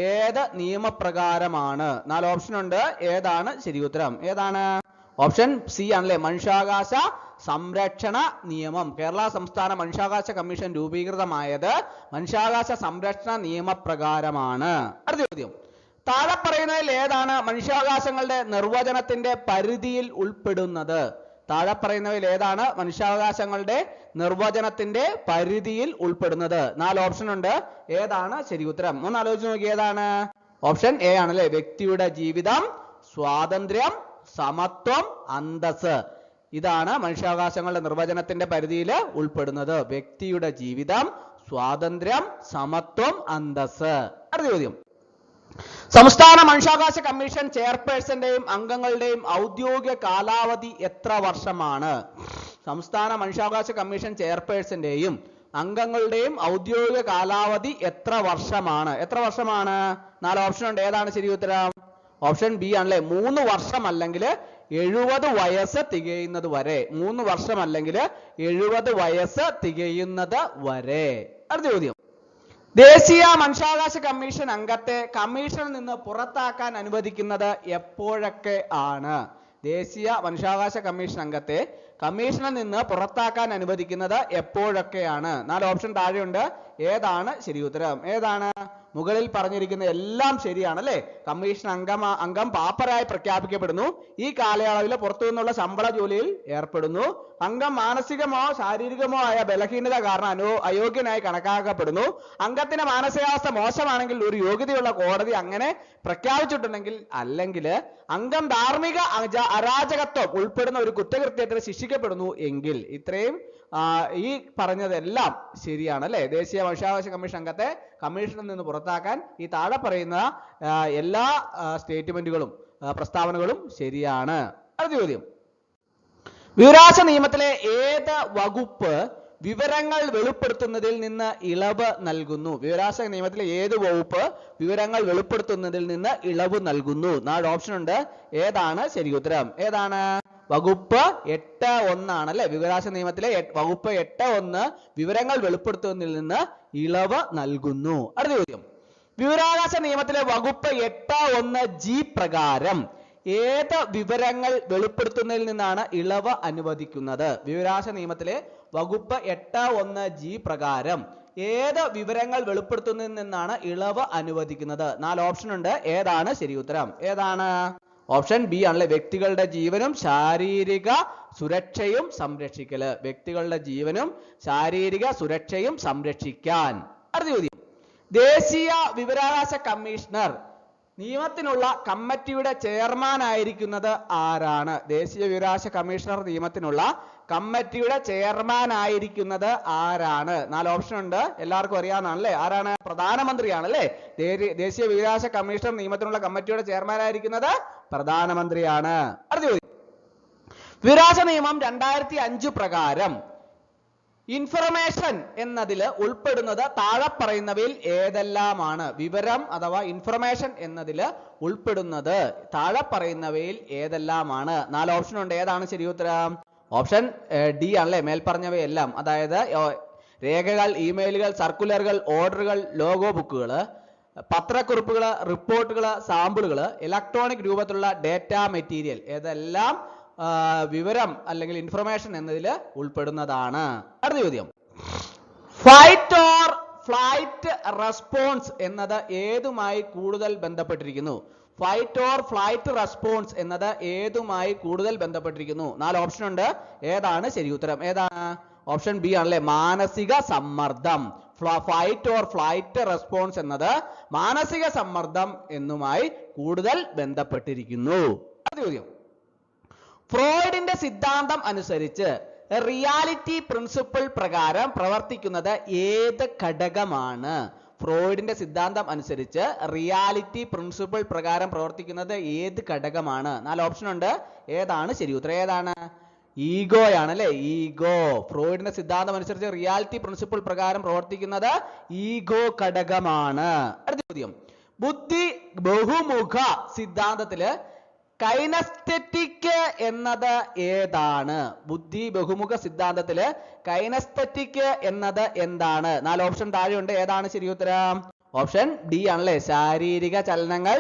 ഏത് നിയമപ്രകാരമാണ്? 4 ഓപ്ഷൻ ഉണ്ട്. ഏതാണ് ശരി ഉത്തരം? ഏതാണ്? ഓപ്ഷൻ സി ആണല്ലേ, മനുഷ്യാവകാശ സംരക്ഷണ നിയമം. കേരള സംസ്ഥാന മനുഷ്യാവകാശ കമ്മീഷൻ രൂപീകൃതമായത് മനുഷ്യാവകാശ സംരക്ഷണ നിയമപ്രകാരമാണ്. അടുത്ത ചോദ്യം. താഴെ പറയുന്നതിൽ ഏതാണ് മനുഷ്യാവകാശങ്ങളുടെ നിർവചനത്തിന്റെ പരിധിയിൽ ഉൾപ്പെടുന്നത്? താഴെ പറയുന്നവയിൽ ഏതാണ് മനുഷ്യാവകാശങ്ങളുടെ നിർവചനത്തിന്റെ പരിധിയിൽ ഉൾപ്പെടുന്നത്? 4 ഓപ്ഷൻ ഉണ്ട്. ഏതാണ് ശരി ഉത്തരം? ഒന്ന് ആലോചിച്ച് നോക്കി. ഏതാണ്? ഓപ്ഷൻ എ ആണല്ലേ, വ്യക്തിയുടെ ജീവിതം, സ്വാതന്ത്ര്യം, സമത്വം, അന്തസ്സ്. ഇതാണ് മനുഷ്യാവകാശങ്ങളുടെ നിർവചനത്തിന്റെ പരിധിയിൽ ഉൾപ്പെടുന്നത്. വ്യക്തിയുടെ ജീവിതം, സ്വാതന്ത്ര്യം, സമത്വം, അന്തസ്സ്. അടുത്ത ചോദ്യം. സംസ്ഥാന മനുഷ്യാവകാശ കമ്മീഷൻ ചെയർപേഴ്സന്റെയും അംഗങ്ങളുടെയും ഔദ്യോഗിക കാലാവധി എത്ര വർഷമാണ്? സംസ്ഥാന മനുഷ്യാവകാശ കമ്മീഷൻ ചെയർപേഴ്സന്റെയും അംഗങ്ങളുടെയും ഔദ്യോഗിക കാലാവധി എത്ര വർഷമാണ്? എത്ര വർഷമാണ്? 4 ഓപ്ഷൻ ഉണ്ട്. ഏതാണ് ശരി ഉത്തരം? ഓപ്ഷൻ ബി ആണല്ലേ 3 വർഷം അല്ലെങ്കിൽ 70 വയസ്സ് തികയുന്നത് വരെ. 3 വർഷം അല്ലെങ്കിൽ 70 വയസ്സ് തികയുന്നത് വരെ. അടുത്ത ചോദ്യം, ദേശീയ മനുഷ്യാവകാശ കമ്മീഷൻ അംഗത്തെ കമ്മീഷനിൽ നിന്ന് പുറത്താക്കാൻ അനുവദിക്കുന്നത് എപ്പോഴൊക്കെ ആണ്? ദേശീയ മനുഷ്യാവകാശ കമ്മീഷൻ അംഗത്തെ കമ്മീഷനിൽ നിന്ന് പുറത്താക്കാൻ അനുവദിക്കുന്നത് എപ്പോഴൊക്കെയാണ്? 4 ഓപ്ഷൻ താഴെയുണ്ട്. ഏതാണ് ശരി ഉത്തരം? ഏതാണ്? മുകളിൽ പറഞ്ഞിരിക്കുന്ന എല്ലാം ശരിയാണ് അല്ലേ? കമ്മീഷൻ അംഗം പാപ്പരായി പ്രഖ്യാപിക്കപ്പെടുന്നു. ഈ കാലയളവിൽ പുറത്തു നിന്നുള്ള ശമ്പള ജോലിയിൽ ഏർപ്പെടുന്നു. അംഗം മാനസികമോ ശാരീരികമോ ആയ ബലഹീനത കാരണം അയോഗ്യനായി കണക്കാക്കപ്പെടുന്നു. അംഗത്തിന്റെ മാനസികാവസ്ഥ മോശമാണെങ്കിൽ ഒരു യോഗ്യതയുള്ള കോടതി അങ്ങനെ പ്രഖ്യാപിച്ചിട്ടുണ്ടെങ്കിൽ, അല്ലെങ്കിൽ അംഗം ധാർമ്മിക അരാജകത്വം ഉൾപ്പെടുന്ന ഒരു കുറ്റകൃത്യത്തിന് ശിക്ഷിക്കപ്പെടുന്നു എങ്കിൽ. ഇത്രയും ഈ പറഞ്ഞതെല്ലാം ശരിയാണ് അല്ലെ? ദേശീയ മനുഷ്യാവകാശ കമ്മീഷൻ അംഗത്തെ കമ്മീഷനിൽ നിന്ന് പുറത്താക്കാൻ ഈ താഴെ പറയുന്ന എല്ലാ സ്റ്റേറ്റ്മെന്റുകളും പ്രസ്താവനകളും ശരിയാണ്. അടുത്ത ചോദ്യം, വിവരാവകാശ നിയമത്തിലെ ഏത് വകുപ്പ് വിവരങ്ങൾ വെളിപ്പെടുത്തുന്നതിൽ നിന്ന് ഇളവ് നൽകുന്നു? വിവരാവകാശ നിയമത്തിലെ ഏത് വകുപ്പ് വിവരങ്ങൾ വെളിപ്പെടുത്തുന്നതിൽ നിന്ന് ഇളവ് നൽകുന്നു? 4 ഓപ്ഷൻ ഉണ്ട്. ഏതാണ് ശരി ഉത്തരം? ഏതാണ്? വകുപ്പ് 8(1) ആണ് അല്ലെ? വിവരാവകാശ നിയമത്തിലെ വകുപ്പ് 8(1) വിവരങ്ങൾ വെളിപ്പെടുത്തുന്നതിൽ നിന്ന് ഇളവ് നൽകുന്നു. അടുത്ത ചോദ്യം, വിവരാവകാശ നിയമത്തിലെ വകുപ്പ് 8(1) പ്രകാരം ഏത് വിവരങ്ങൾ വെളിപ്പെടുത്തുന്നതിൽ നിന്നാണ് ഇളവ് അനുവദിക്കുന്നത്? വിവരാവകാശ നിയമത്തിലെ വകുപ്പ് 8(1) പ്രകാരം ഏത് വിവരങ്ങൾ വെളിപ്പെടുത്തുന്നതിൽ നിന്നാണ് ഇളവ് അനുവദിക്കുന്നത്? 4 ഓപ്ഷൻ ഉണ്ട്. ഏതാണ് ശരി ഉത്തരം? ഏതാണ്? ഓപ്ഷൻ ബി ആണല്ലേ, വ്യക്തികളുടെ ജീവനും ശാരീരിക സുരക്ഷയും സംരക്ഷിക്കല്. വ്യക്തികളുടെ ജീവനും ശാരീരിക സുരക്ഷയും സംരക്ഷിക്കാൻ. അടുത്ത ചോദ്യം, ദേശീയ വിവരാവകാശ കമ്മീഷണർ നിയമത്തിനുള്ള കമ്മിറ്റിയുടെ ചെയർമാൻ ആയിരിക്കുന്നത് ആരാണ്? ദേശീയ വിവരാവകാശ കമ്മീഷണർ നിയമത്തിനുള്ള കമ്മിറ്റിയുടെ ചെയർമാൻ ആയിരിക്കുന്നത് ആരാണ്? 4 ഓപ്ഷൻ ഉണ്ട്. എല്ലാവർക്കും അറിയാവുന്നതാണല്ലേ? ആരാണ്? പ്രധാനമന്ത്രിയാണ് അല്ലേ? ദേശീയ വിവരാവകാശ കമ്മീഷണർ നിയമത്തിനുള്ള കമ്മിറ്റിയുടെ ചെയർമാൻ ആയിരിക്കുന്നത് പ്രധാനമന്ത്രിയാണ്. അടുത്ത ചോദ്യം, വിവരാവകാശ നിയമം 2005 പ്രകാരം ഇൻഫർമേഷൻ എന്നതിൽ ഉൾപ്പെടുന്നത് താഴെ പറയുന്നവയിൽ ഏതെല്ലാമാണ്? വിവരം അഥവാ ഇൻഫർമേഷൻ എന്നതിൽ ഉൾപ്പെടുന്നത് താഴെ പറയുന്നവയിൽ ഏതെല്ലാമാണ്? 4 ഓപ്ഷൻ ഉണ്ട്. ഏതാണ് ശരി ഉത്തരം? ഓപ്ഷൻ ഡി ആണല്ലേ, മേൽപ്പറഞ്ഞവയെല്ലാം. അതായത് രേഖകൾ, ഇമെയിലുകൾ, സർക്കുലറുകൾ, ഓർഡറുകൾ, ലോഗോ ബുക്കുകൾ, പത്രക്കുറിപ്പുകൾ, റിപ്പോർട്ടുകൾ, സാമ്പിളുകൾ, ഇലക്ട്രോണിക് രൂപത്തിലുള്ള ഡേറ്റ മെറ്റീരിയൽ, ഇതെല്ലാം വിവരം അല്ലെങ്കിൽ ഇൻഫർമേഷൻ എന്നതിൽ ഉൾപ്പെടുന്നതാണ്. അടുത്ത ചോദ്യം, ഫൈറ്റ് ഓർ ഫ്ലൈറ്റ് റെസ്പോൺസ് എന്നത് ഏതുമായി കൂടുതൽ ബന്ധപ്പെട്ടിരിക്കുന്നു? ഫൈറ്റ് ഓർ ഫ്ലൈറ്റ് റെസ്പോൺസ് എന്നത് ഏതുമായി കൂടുതൽ ബന്ധപ്പെട്ടിരിക്കുന്നു? 4 ഓപ്ഷൻ ഉണ്ട്. ഏതാണ് ശരി ഉത്തരം? ഏതാണ്? ഓപ്ഷൻ ബി ആണല്ലേ, മാനസിക സമ്മർദ്ദം. ഫൈറ്റ് ഓർ ഫ്ലൈറ്റ് റെസ്പോൺസ് എന്നത് മാനസിക സമ്മർദ്ദം എന്നുമായി കൂടുതൽ ബന്ധപ്പെട്ടിരിക്കുന്നു. അടുത്ത ചോദ്യം, ഫ്രോയിഡിന്റെ സിദ്ധാന്തം അനുസരിച്ച് റിയാലിറ്റി പ്രിൻസിപ്പിൾ പ്രകാരം പ്രവർത്തിക്കുന്നത് ഏത് ഘടകമാണ്? ഫ്രോയിഡിന്റെ സിദ്ധാന്തം അനുസരിച്ച് റിയാലിറ്റി പ്രിൻസിപ്പിൾ പ്രകാരം പ്രവർത്തിക്കുന്നത് ഏത് ഘടകമാണ്? 4 ഓപ്ഷൻ ഉണ്ട്. ഏതാണ് ശരി ഉത്തരം? ഏതാണ്? ഈഗോയാണ് അല്ലെ? ഈഗോ. ഫ്രോയിഡിന്റെ സിദ്ധാന്തം അനുസരിച്ച് റിയാലിറ്റി പ്രിൻസിപ്പിൾ പ്രകാരം പ്രവർത്തിക്കുന്നത് ഈഗോ ഘടകമാണ്. അടുത്ത ചോദ്യം, ബുദ്ധി ബഹുമുഖ സിദ്ധാന്തത്തില് കൈനസ്തെറ്റിക് എന്നത് ഏതാണ്? ബുദ്ധി ബഹുമുഖ സിദ്ധാന്തത്തില് കൈനസ്തെറ്റിക് എന്നത് എന്താണ്? 4 ഓപ്ഷൻ താഴെയുണ്ട്. ഏതാണ് ശരി ഉത്തരം? ഓപ്ഷൻ ഡി ആണല്ലേ, ശാരീരിക ചലനങ്ങൾ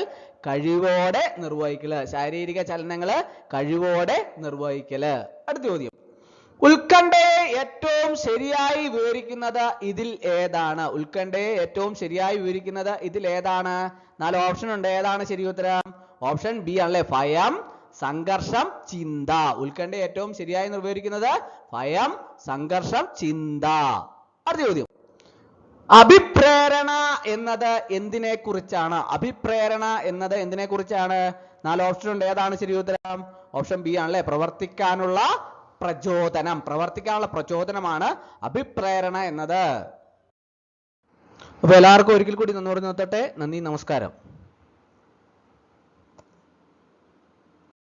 കഴിവോടെ നിർവഹിക്കല്. ശാരീരിക ചലനങ്ങള് കഴിവോടെ നിർവഹിക്കല്. അടുത്ത ചോദ്യം, ഉത്കണ്ഠയെ ഏറ്റവും ശരിയായി വിവരിക്കുന്നത് ഇതിൽ ഏതാണ്? ഉത്കണ്ഠയെ ഏറ്റവും ശരിയായി വിവരിക്കുന്നത് ഇതിൽ ഏതാണ്? 4 ഓപ്ഷൻ ഉണ്ട്. ഏതാണ് ശരി ഉത്തരം? ഓപ്ഷൻ ബി ആണല്ലേ, ഭയം, സംഘർഷം, ചിന്ത. ഉത്കണ്ഠയെ ഏറ്റവും ശരിയായി നിർവഹിക്കുന്നത് ഭയം, സംഘർഷം, ചിന്ത. അടുത്ത ചോദ്യം, അഭിപ്രേരണ എന്നത് എന്തിനെ കുറിച്ചാണ്? അഭിപ്രേരണ എന്നത് എന്തിനെ കുറിച്ചാണ്? 4 ഓപ്ഷൻ ഉണ്ട്. ഏതാണ് ശരി ഉത്തരം? ഓപ്ഷൻ ബി ആണല്ലേ, പ്രവർത്തിക്കാനുള്ള പ്രചോദനം. പ്രവർത്തിക്കാനുള്ള പ്രചോദനമാണ് അഭിപ്രേരണ എന്നത്. അപ്പൊ എല്ലാവർക്കും ഒരിക്കൽ കൂടി നന്ദി നിർത്തട്ടെ. നന്ദി, നമസ്കാരം.